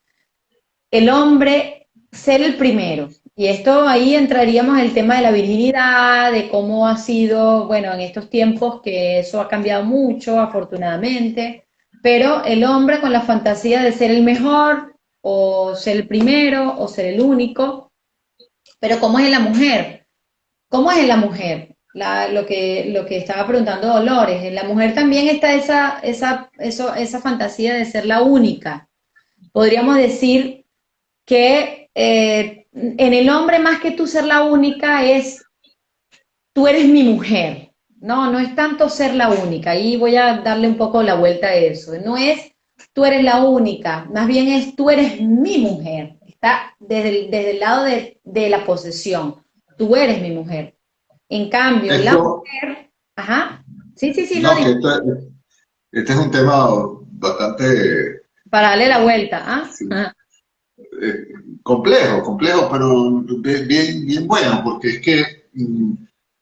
[SPEAKER 2] el hombre ser el primero. Y esto ahí entraríamos en el tema de la virginidad, de cómo ha sido, bueno, en estos tiempos que eso ha cambiado mucho, afortunadamente, pero el hombre con la fantasía de ser el mejor, o ser el primero, o ser el único, pero ¿cómo es en la mujer? ¿Cómo es en la mujer? Lo que estaba preguntando Dolores, en la mujer también está esa fantasía de ser la única. Podríamos decir que en el hombre más que tú ser la única es tú eres mi mujer. No, no es tanto ser la única. Ahí voy a darle un poco la vuelta a eso. No es tú eres la única, más bien es tú eres mi mujer. Está desde el lado de la posesión. Tú eres mi mujer. En cambio, la
[SPEAKER 1] Esto,
[SPEAKER 2] mujer, ajá, sí, sí, sí, no,
[SPEAKER 1] no,
[SPEAKER 2] dime.
[SPEAKER 1] Este es un tema bastante
[SPEAKER 2] Para darle la vuelta, ¿ah?
[SPEAKER 1] sí, complejo, pero bien bueno, porque es que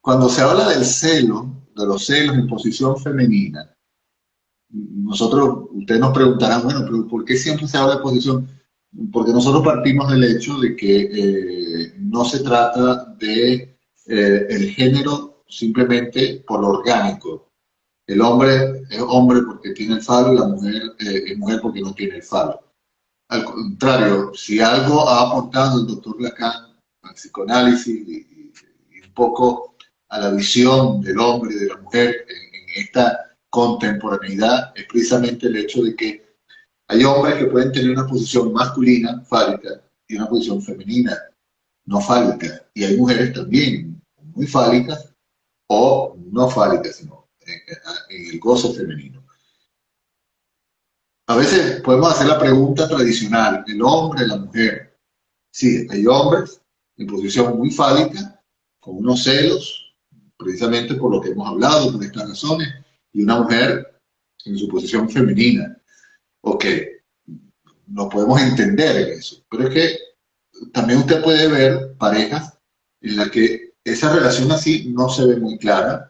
[SPEAKER 1] cuando se habla del celo, de los celos en posición femenina, ustedes nos preguntarán, bueno, pero ¿por qué siempre se habla de posición? Porque nosotros partimos del hecho de que no se trata de el género simplemente por lo orgánico. El hombre es hombre porque tiene el falo y la mujer es mujer porque no tiene el falo. Al contrario, si algo ha aportado el doctor Lacan al psicoanálisis y un poco a la visión del hombre y de la mujer en esta contemporaneidad, es precisamente el hecho de que hay hombres que pueden tener una posición masculina, fálica, y una posición femenina, no fálica. Y hay mujeres también muy fálicas o no fálicas, sino en el goce femenino. A veces podemos hacer la pregunta tradicional, el hombre, la mujer. Sí, hay hombres en posición muy fálica, con unos celos, precisamente por lo que hemos hablado, por estas razones, y una mujer en su posición femenina. Ok, no podemos entender eso, pero es que también usted puede ver parejas en las que esa relación así no se ve muy clara.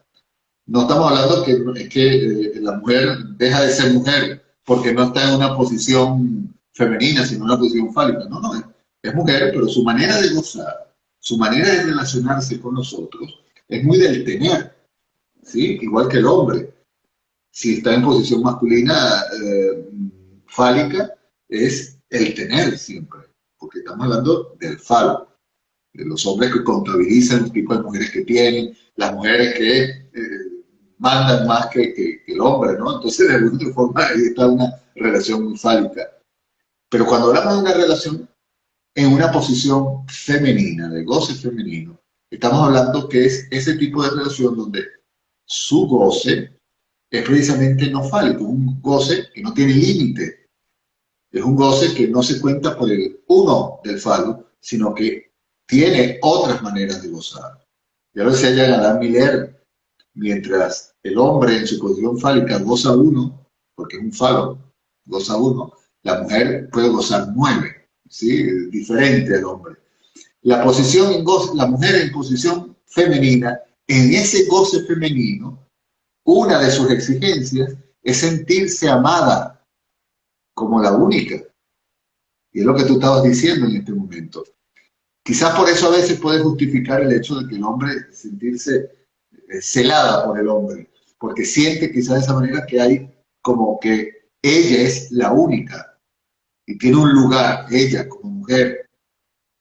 [SPEAKER 1] No estamos hablando que la mujer deja de ser mujer porque no está en una posición femenina, sino en una posición fálica. No, no, es mujer, pero su manera de gozar, su manera de relacionarse con nosotros es muy del tener, ¿sí? Igual que el hombre. Si está en posición masculina, fálica, es el tener siempre, porque estamos hablando del falo, de los hombres que contabilizan el tipo de mujeres que tienen, las mujeres que mandan más que el hombre, ¿no? Entonces, de alguna forma, ahí está una relación muy fálica. Pero cuando hablamos de una relación en una posición femenina, de goce femenino, estamos hablando que es ese tipo de relación donde su goce es precisamente no fálico, un goce que no tiene límite, es un goce que no se cuenta por el uno del falo, sino que tiene otras maneras de gozar. Ya lo decía ya Adam Miller, mientras el hombre en su posición fálica goza uno, porque es un falo, goza uno, la mujer puede gozar nueve, ¿sí? Diferente al hombre. La mujer en posición femenina, en ese goce femenino, una de sus exigencias es sentirse amada como la única. Y es lo que tú estabas diciendo en este momento. Quizás por eso a veces puede justificar el hecho de que el hombre sentirse celada por el hombre, porque siente quizás de esa manera que hay como que ella es la única y tiene un lugar, ella como mujer,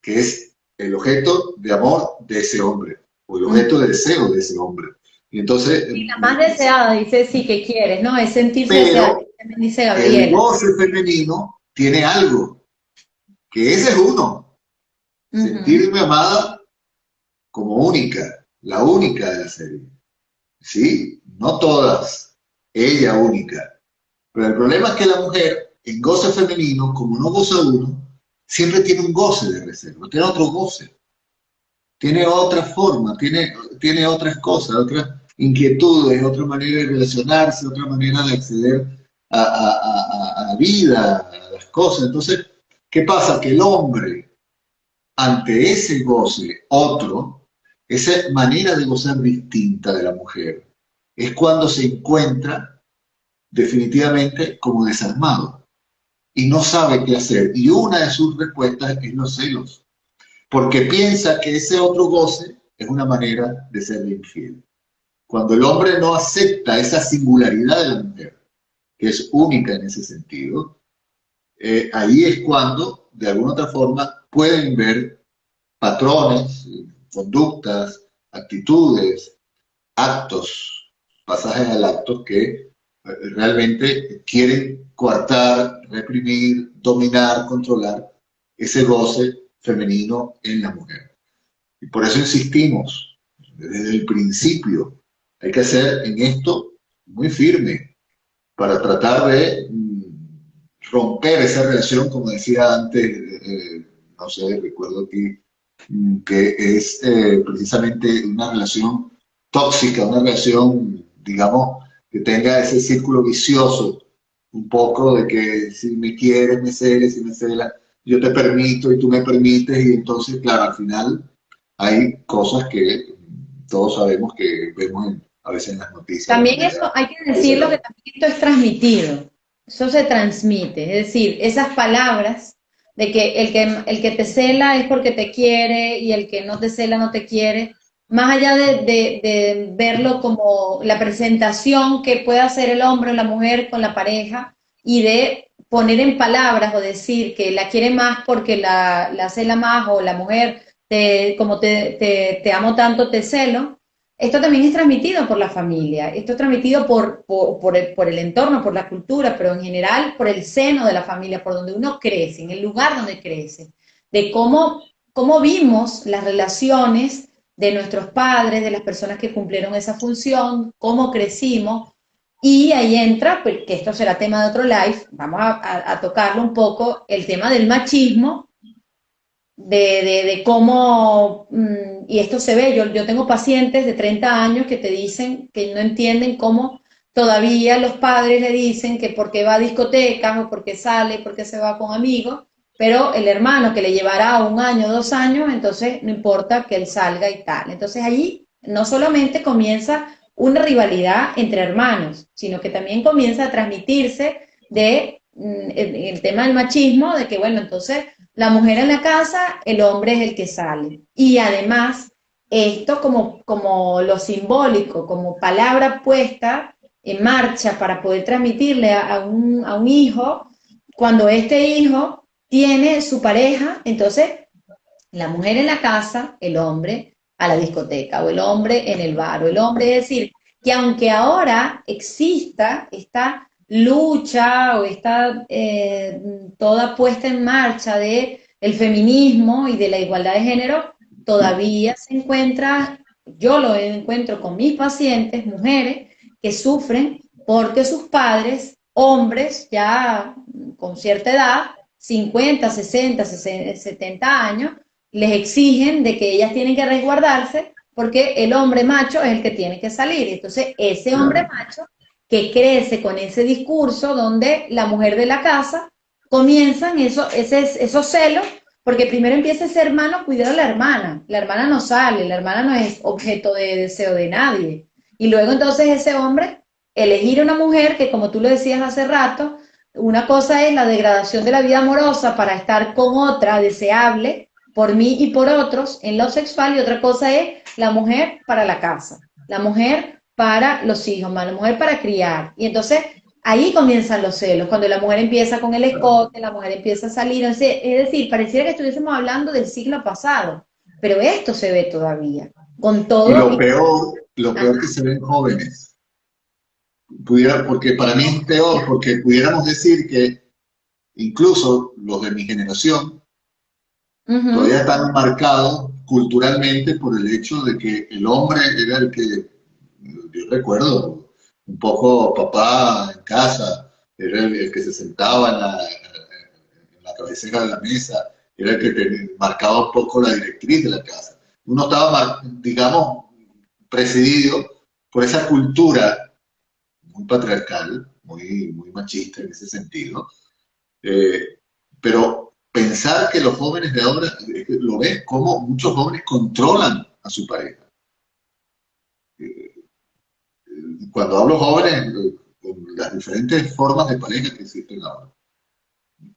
[SPEAKER 1] que es el objeto de amor de ese hombre o el objeto de deseo de ese hombre. Y entonces,
[SPEAKER 2] Y la más deseada, dice sí que quieres, ¿no? Es sentirse deseada,
[SPEAKER 1] pero
[SPEAKER 2] también dice
[SPEAKER 1] el
[SPEAKER 2] Gabriela.
[SPEAKER 1] goce femenino tiene algo, que ese es uno,
[SPEAKER 2] Ujú.
[SPEAKER 1] sentirme amada como única, la única de la serie. Sí, no todas, ella única. Pero el problema es que la mujer, en goce femenino, como no goza uno, siempre tiene un goce de reserva, tiene otro goce, tiene otra forma, tiene otras cosas, otras inquietudes, otra manera de relacionarse, otra manera de acceder a la vida, a las cosas. Entonces, ¿qué pasa? Que el hombre, ante ese goce otro, esa manera de gozar distinta de la mujer, es cuando se encuentra definitivamente como desarmado y no sabe qué hacer. Y una de sus respuestas es los celos, porque piensa que ese otro goce es una manera de ser infiel. Cuando el hombre no acepta esa singularidad de la mujer, que es única en ese sentido, ahí es cuando, de alguna otra forma, pueden ver patrones, conductas, actitudes, actos, pasajes al acto que realmente quieren coartar, reprimir, dominar, controlar ese goce femenino en la mujer. Y por eso insistimos, desde el principio, hay que ser en esto muy firme para tratar de romper esa relación, como decía antes, no sé, recuerdo que es precisamente una relación tóxica, una relación, digamos,
[SPEAKER 3] que tenga ese círculo vicioso, un poco de que si me quieres, me celes, si me celas, yo te permito y tú me permites, y entonces, claro, al final hay cosas que todos sabemos que vemos a veces en las noticias de
[SPEAKER 2] También eso
[SPEAKER 3] manera
[SPEAKER 2] hay que decirlo que
[SPEAKER 3] exagerada.
[SPEAKER 2] también esto es transmitido, eso se transmite, es decir, esas palabras de que el que te cela es porque te quiere y el que no te cela no te quiere, más allá de verlo como la presentación que puede hacer el hombre o la mujer con la pareja y de poner en palabras o decir que la quiere más porque la cela más o la mujer, como te amo tanto, te celo. Esto también es transmitido por la familia, esto es transmitido por el entorno, por la cultura, pero en general por el seno de la familia, por donde uno crece, en el lugar donde crece, de cómo vimos las relaciones de nuestros padres, de las personas que cumplieron esa función, cómo crecimos, y ahí entra, pues, que esto será tema de otro live, vamos a tocarlo un poco, el tema del machismo de cómo, y esto se ve, yo tengo pacientes de 30 años que te dicen que no entienden cómo todavía los padres le dicen que porque va a discotecas o porque sale, porque se va con amigos, pero el hermano que le llevará 1 año, 2 años, entonces no importa que él salga y tal. Entonces allí no solamente comienza una rivalidad entre hermanos, sino que también comienza a transmitirse el tema del machismo, de que bueno, entonces la mujer en la casa, el hombre es el que sale. Y además, esto como lo simbólico, como palabra puesta en marcha para poder transmitirle a un hijo, cuando este hijo tiene su pareja, entonces la mujer en la casa, el hombre a la discoteca, o el hombre en el bar, o el hombre, es decir, que aunque ahora exista esta lucha o esta toda puesta en marcha de el feminismo y de la igualdad de género, todavía se encuentra, yo lo encuentro con mis pacientes, mujeres, que sufren porque sus padres, hombres ya con cierta edad, 50, 60, 70 años, les exigen de que ellas tienen que resguardarse porque el hombre macho es el que tiene que salir. Entonces, ese hombre
[SPEAKER 3] Claro.
[SPEAKER 2] macho que crece con ese discurso donde la mujer de la casa comienzan esos celos, porque primero empieza ese hermano a cuidar a la hermana no sale, la hermana no es objeto de deseo de nadie. Y luego entonces ese hombre elegir una mujer que, como tú lo decías hace rato, una cosa es la degradación de la vida amorosa para estar con otra deseable, por mí y por otros en lo sexual, y otra cosa es la mujer para la casa, la mujer para los hijos, la mujer para criar. Y entonces ahí comienzan los celos, cuando la mujer empieza con el escote, la mujer empieza a salir, es decir, pareciera que estuviésemos hablando del siglo pasado, pero esto se ve todavía, con
[SPEAKER 3] Y
[SPEAKER 2] todo.
[SPEAKER 3] lo peor que se ven jóvenes, porque para mí es peor, porque pudiéramos decir que incluso los de mi generación todavía están marcados culturalmente por el hecho de que el hombre era el que, yo recuerdo, un poco papá en casa, era el que se sentaba en la cabecera de la mesa, era el que marcaba un poco la directriz de la casa. Uno estaba, digamos, presidido por esa cultura muy patriarcal, muy machista en ese sentido, eh, pero pensar que los jóvenes de ahora, lo ves como muchos jóvenes controlan a su pareja. Cuando hablo jóvenes, con las diferentes formas de pareja que existen ahora,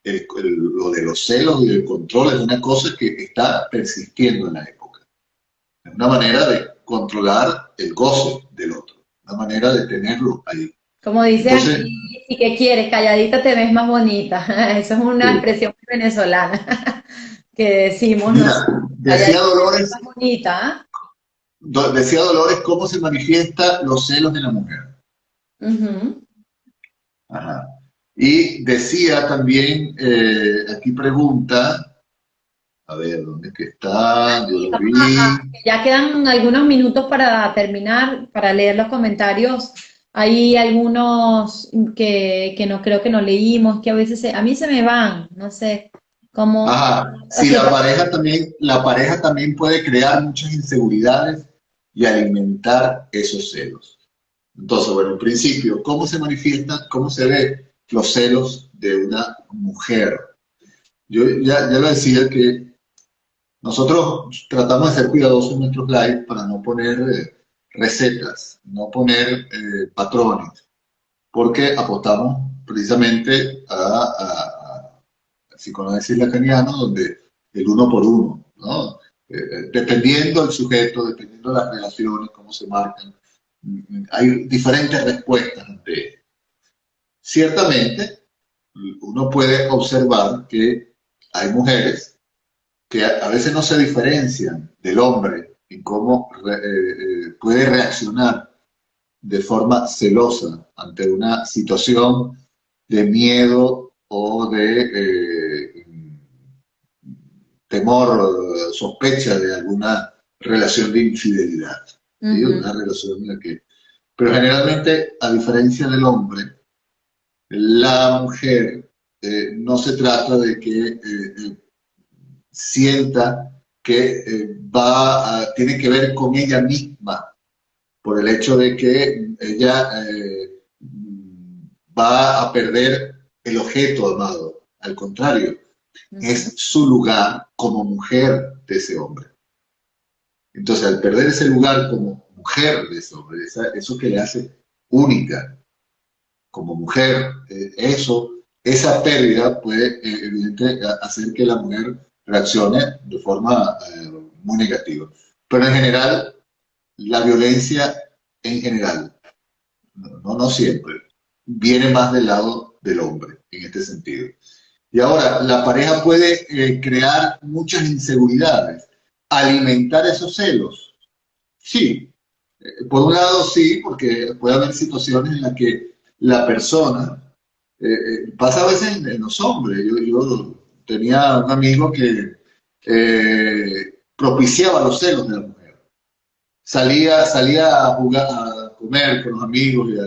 [SPEAKER 3] lo de los celos y el control es una cosa que está persistiendo en la época. Es una manera de controlar el goce del otro, una manera de tenerlo ahí.
[SPEAKER 2] Como dice
[SPEAKER 3] Entonces,
[SPEAKER 2] aquí, si que quieres, calladita te ves más bonita. Eso es una
[SPEAKER 3] sí.
[SPEAKER 2] expresión muy venezolana que decimos
[SPEAKER 3] Mira,
[SPEAKER 2] nosotros. Calladita te ves más bonita.
[SPEAKER 3] Decía Dolores cómo se manifiesta los celos de la mujer.
[SPEAKER 2] ¿Ah? Ujú.
[SPEAKER 3] Ajá. Y decía también, aquí pregunta, a ver, ¿dónde es que está? Yo
[SPEAKER 2] Y
[SPEAKER 3] lo
[SPEAKER 2] vamos
[SPEAKER 3] vi.
[SPEAKER 2] ya quedan algunos minutos para terminar, para leer los comentarios. Hay algunos que no creo que no leímos, que a veces a mí se me van, no sé cómo.
[SPEAKER 3] Ajá, sí,
[SPEAKER 2] Ok,
[SPEAKER 3] la pareja también puede crear muchas inseguridades y alimentar esos celos. Entonces, bueno, en principio, ¿cómo se manifiestan, cómo se ve los celos de una mujer? Yo ya lo decía que nosotros tratamos de ser cuidadosos en nuestros lives para no poner recetas, no poner patrones, porque apostamos precisamente al psicoanálisis lacaniano, donde el uno por uno, ¿no? Dependiendo del sujeto, dependiendo de las relaciones, cómo se marcan, hay diferentes respuestas ante esto. Ciertamente, uno puede observar que hay mujeres que a veces no se diferencian del hombre en cómo puede reaccionar de forma celosa ante una situación de miedo o de temor, sospecha de alguna relación de infidelidad. ¿Sí? Una relación en la que... Pero generalmente, a diferencia del hombre, la mujer no se trata de que sienta que tiene que ver con ella misma, por el hecho de que ella va a perder el objeto amado. Al contrario, es su lugar como mujer de ese hombre. Entonces, al perder ese lugar como mujer de ese hombre, eso que le hace única como mujer, esa pérdida puede evidentemente hacer que la mujer reaccione de forma muy negativa. Pero en general, la violencia en general, no siempre, viene más del lado del hombre en este sentido. Y ahora, la pareja puede crear muchas inseguridades, alimentar esos celos. Sí, por un lado sí, porque puede haber situaciones en las que la persona, pasa a veces en los hombres. Yo tenía un amigo que propiciaba los celos de la mujer. Salía a jugar, a comer con los amigos y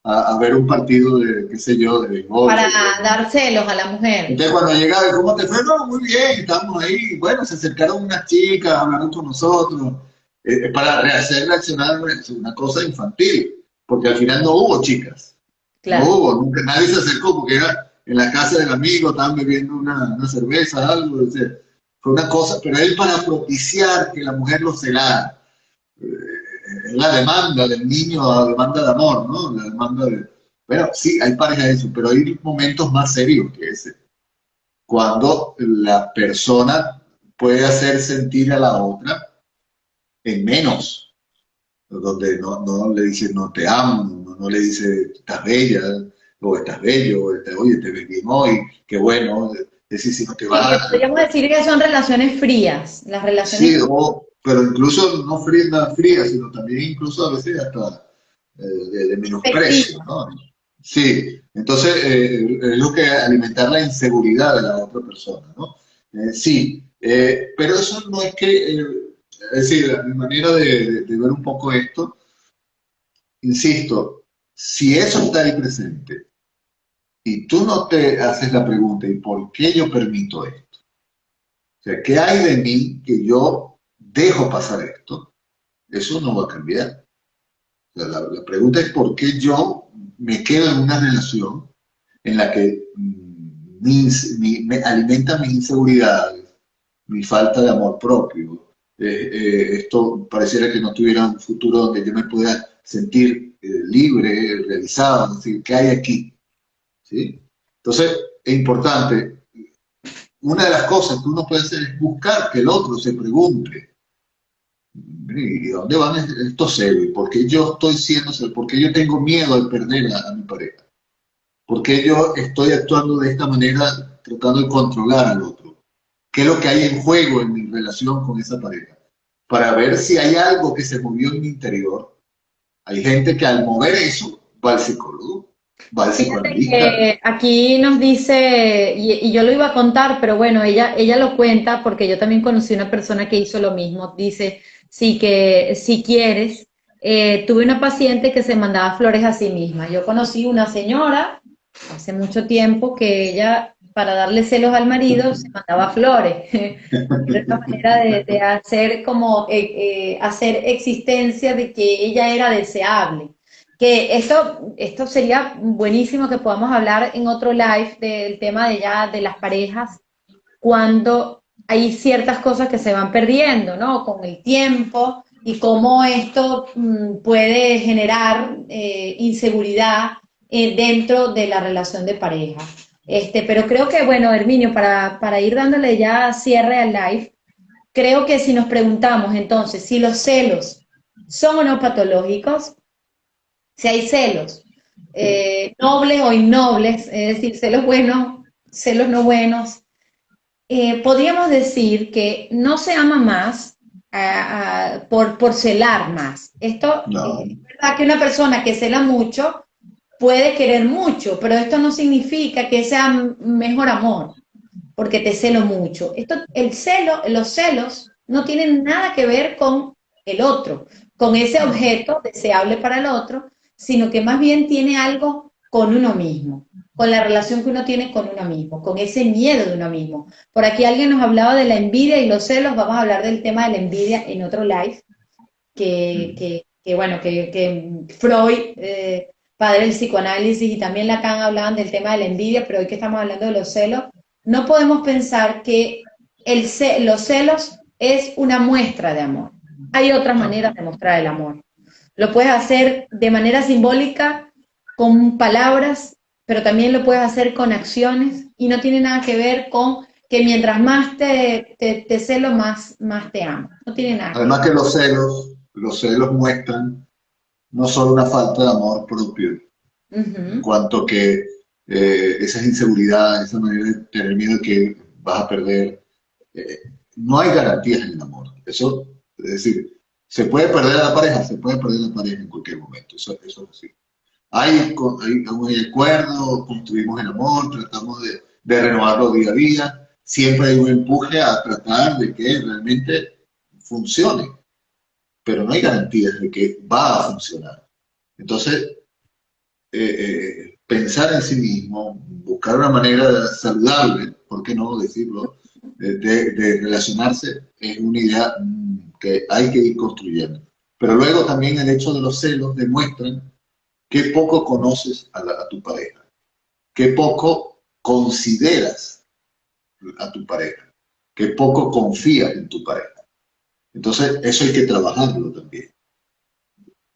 [SPEAKER 3] a ver un partido de, qué sé yo, de béisbol.
[SPEAKER 2] Para dar celos a la mujer.
[SPEAKER 3] Entonces cuando llegaba, ¿cómo te fue? No, muy bien, estamos ahí. Bueno, se acercaron unas chicas, hablaron con nosotros, para hacer reaccionar una cosa infantil, porque al final no hubo chicas. Claro. No hubo, nunca, nadie se acercó porque era en la casa del amigo, estaban bebiendo una cerveza, algo. O sea, fue una cosa, pero él para propiciar que la mujer lo celara. La demanda del niño, la demanda de amor, ¿no? La demanda de... Bueno, sí, hay parejas de eso, pero hay momentos más serios que ese. Cuando la persona puede hacer sentir a la otra en menos, donde no le dice no te amo, no le dice estás bella, o estás bello, o oye, te ves bien hoy, qué bueno, decir si no te va.
[SPEAKER 2] Podríamos decir que son relaciones frías, las relaciones.
[SPEAKER 3] Sí, pero incluso no frías, sino también incluso a veces hasta de menosprecio, ¿no? Sí, entonces es lo que alimentar la inseguridad de la otra persona, ¿no? Sí, pero eso no es que, es decir, mi manera de ver un poco esto, insisto, si eso está ahí presente y tú no te haces la pregunta, ¿y por qué yo permito esto? O sea, ¿qué hay de mí que yo dejo pasar esto? Eso no va a cambiar. O sea, la pregunta es ¿por qué yo me quedo en una relación en la que me alimenta mis inseguridades, mi falta de amor propio? Esto pareciera que no tuviera un futuro donde yo me pueda sentir libre, realizado, es decir, ¿qué hay aquí? ¿Sí? Entonces, es importante, una de las cosas que uno puede hacer es buscar que el otro se pregunte, ¿y dónde van estos celos? ¿Por qué yo estoy siendo celoso? ¿Por qué yo tengo miedo de perder a mi pareja? ¿Por qué yo estoy actuando de esta manera tratando de controlar al otro? ¿Qué es lo que hay en juego en mi relación con esa pareja? Para ver si hay algo que se movió en mi interior. Hay gente que al mover eso va al psicólogo, va al psicoanalista.
[SPEAKER 2] Aquí nos dice, y yo lo iba a contar, pero bueno, ella lo cuenta porque yo también conocí una persona que hizo lo mismo. Dice, sí, que si quieres, tuve una paciente que se mandaba flores a sí misma. Yo conocí una señora hace mucho tiempo que ella, para darle celos al marido, se mandaba flores. Era una manera de hacer como hacer existencia de que ella era deseable. que esto sería buenísimo que podamos hablar en otro live del tema de las parejas, cuando hay ciertas cosas que se van perdiendo, ¿no? Con el tiempo y cómo esto puede generar inseguridad dentro de la relación de pareja. Pero creo que, bueno, Herminio, para ir dándole ya cierre al live, creo que si nos preguntamos entonces si los celos son o no patológicos, si hay celos, nobles o innobles, es decir, celos buenos, celos no buenos, podríamos decir que no se ama más por celar más. Esto
[SPEAKER 3] No.
[SPEAKER 2] es verdad que una persona que cela mucho puede querer mucho, pero esto no significa que sea mejor amor, porque te celo mucho. Los celos no tienen nada que ver con el otro, con ese objeto deseable para el otro, sino que más bien tiene algo con uno mismo, con la relación que uno tiene con uno mismo, con ese miedo de uno mismo. Por aquí alguien nos hablaba de la envidia y los celos, vamos a hablar del tema de la envidia en otro live, que Freud, padre del psicoanálisis, y también Lacan hablaban del tema de la envidia, pero hoy que estamos hablando de los celos, no podemos pensar que los celos es una muestra de amor. Hay otras maneras de mostrar el amor. Lo puedes hacer de manera simbólica, con palabras, pero también lo puedes hacer con acciones, y no tiene nada que ver con que mientras más te celo, más te amo. No tiene nada.
[SPEAKER 3] Además que los celos muestran no solo una falta de amor propio, en cuanto que esas inseguridades, esa manera de tener miedo de que vas a perder, no hay garantías en el amor. Eso, es decir, se puede perder a la pareja, se puede perder a la pareja en cualquier momento, eso es así. Hay un acuerdo, construimos el amor, tratamos de renovarlo día a día, siempre hay un empuje a tratar de que realmente funcione, pero no hay garantías de que va a funcionar. Entonces, pensar en sí mismo, buscar una manera saludable, ¿por qué no decirlo?, de relacionarse, es una idea que hay que ir construyendo. Pero luego también el hecho de los celos demuestran qué poco conoces a tu pareja, qué poco consideras a tu pareja, qué poco confías en tu pareja. Entonces, eso hay que trabajarlo también.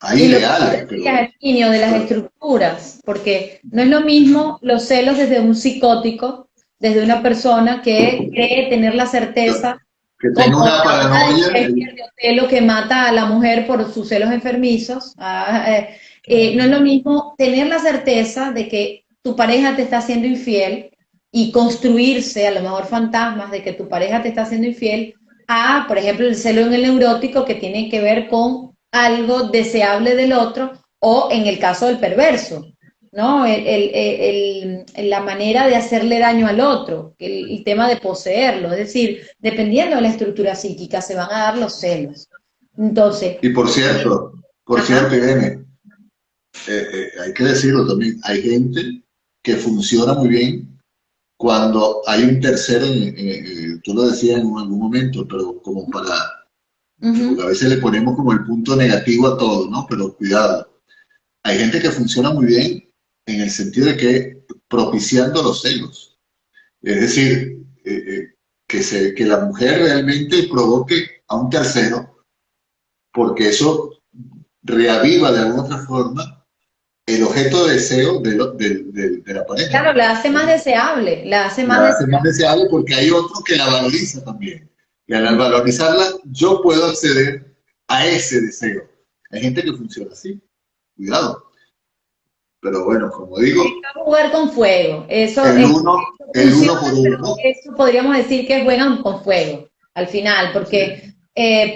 [SPEAKER 3] Hay ideales, pero...
[SPEAKER 2] De las estructuras, porque no es lo mismo los celos desde un psicótico, desde una persona que cree tener la certeza,
[SPEAKER 3] que tenga una paranoia,
[SPEAKER 2] celo que mata a la mujer por sus celos enfermizos. No es lo mismo tener la certeza de que tu pareja te está haciendo infiel y construirse a lo mejor fantasmas de que tu pareja te está haciendo infiel, a, por ejemplo, el celo en el neurótico, que tiene que ver con algo deseable del otro, o en el caso del perverso, ¿no? La manera de hacerle daño al otro, el tema de poseerlo, es decir, dependiendo de la estructura psíquica se van a dar los celos. Entonces...
[SPEAKER 3] Y por cierto, Irene, hay que decirlo también, hay gente que funciona muy bien cuando hay un tercero, tú lo decías en algún momento, pero como para... Porque a veces le ponemos como el punto negativo a todo, ¿no? Pero cuidado. Hay gente que funciona muy bien en el sentido de que propiciando los celos. Es decir, que la mujer realmente provoque a un tercero, porque eso reaviva de alguna otra forma el objeto de deseo de la pareja.
[SPEAKER 2] Claro, la hace más deseable. La hace más
[SPEAKER 3] deseable porque hay otro que la valoriza también. Y al valorizarla, yo puedo acceder a ese deseo. Hay gente que funciona así. Cuidado. Pero bueno, como digo...
[SPEAKER 2] Hay que jugar con fuego. Eso
[SPEAKER 3] uno por uno.
[SPEAKER 2] Eso podríamos decir que juegan con fuego, al final, porque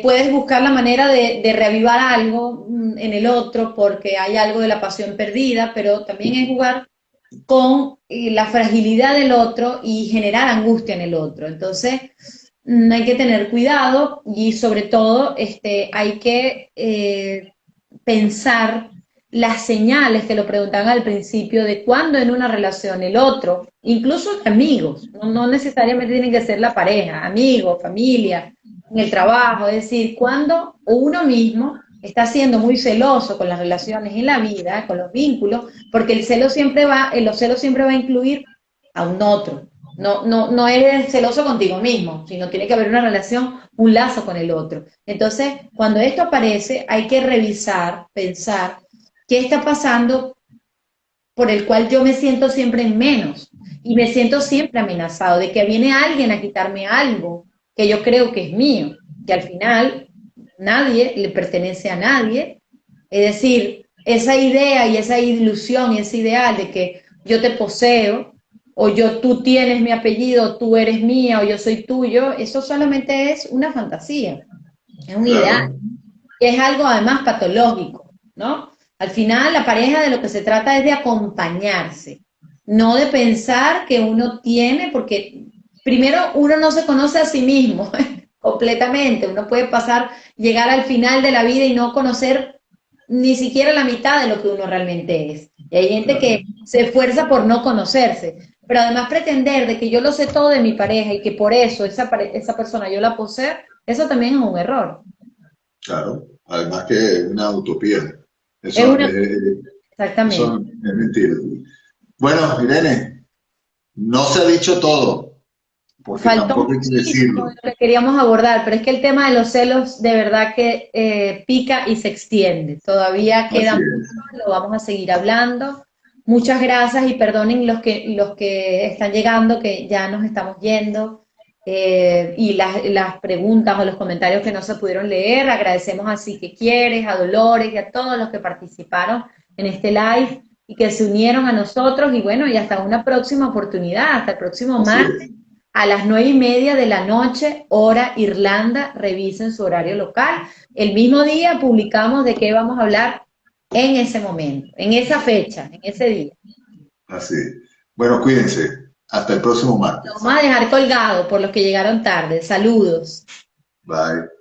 [SPEAKER 2] puedes buscar la manera de reavivar algo en el otro, porque hay algo de la pasión perdida, pero también es jugar con la fragilidad del otro y generar angustia en el otro. Entonces... hay que tener cuidado y sobre todo hay que pensar las señales que lo preguntaban al principio de cuándo en una relación el otro, incluso amigos, no necesariamente tienen que ser la pareja, amigos, familia, en el trabajo, es decir, cuando uno mismo está siendo muy celoso con las relaciones en la vida, con los vínculos, porque los celos siempre va a incluir a un otro. No eres celoso contigo mismo, sino tiene que haber una relación, un lazo con el otro. Entonces, cuando esto aparece, hay que revisar, pensar qué está pasando por el cual yo me siento siempre en menos y me siento siempre amenazado de que viene alguien a quitarme algo que yo creo que es mío, que al final nadie le pertenece a nadie. Es decir, esa idea y esa ilusión y ese ideal de que yo te poseo, o tú tienes mi apellido, tú eres mía, o yo soy tuyo, eso solamente es una fantasía, es un ideal,
[SPEAKER 3] Claro,
[SPEAKER 2] que es algo además patológico, ¿no? Al final la pareja de lo que se trata es de acompañarse, no de pensar que uno tiene, porque primero uno no se conoce a sí mismo completamente, uno puede llegar al final de la vida y no conocer ni siquiera la mitad de lo que uno realmente es. Y hay gente
[SPEAKER 3] claro,
[SPEAKER 2] que se esfuerza por no conocerse, pero además pretender de que yo lo sé todo de mi pareja y que por eso esa persona yo la poseo, eso también es un error.
[SPEAKER 3] claro. Además que es una utopía.
[SPEAKER 2] Es
[SPEAKER 3] Eso
[SPEAKER 2] una,
[SPEAKER 3] eso
[SPEAKER 2] exactamente.
[SPEAKER 3] es mentira. Bueno, Irene, no se ha dicho todo, porque
[SPEAKER 2] Faltó
[SPEAKER 3] tampoco hay que
[SPEAKER 2] muchísimo de
[SPEAKER 3] decirlo.
[SPEAKER 2] lo que queríamos abordar, pero es que el tema de los celos de verdad que pica y se extiende. Todavía queda
[SPEAKER 3] Así
[SPEAKER 2] mucho,
[SPEAKER 3] es.
[SPEAKER 2] lo vamos a seguir hablando. Muchas gracias y perdonen los que están llegando, que ya nos estamos yendo, y las preguntas o los comentarios que no se pudieron leer. Agradecemos a Si que Quieres, a Dolores y a todos los que participaron en este live y que se unieron a nosotros. Y bueno, y hasta una próxima oportunidad, hasta el próximo
[SPEAKER 3] Así
[SPEAKER 2] martes
[SPEAKER 3] es.
[SPEAKER 2] a las 9:30 de la noche, hora Irlanda. Revisen su horario local. El mismo día publicamos de qué vamos a hablar en ese momento, en esa fecha, en ese día.
[SPEAKER 3] Así. Bueno, cuídense. Hasta el próximo
[SPEAKER 2] Lo
[SPEAKER 3] martes.
[SPEAKER 2] vamos a dejar colgado por los que llegaron tarde. Saludos.
[SPEAKER 3] Bye.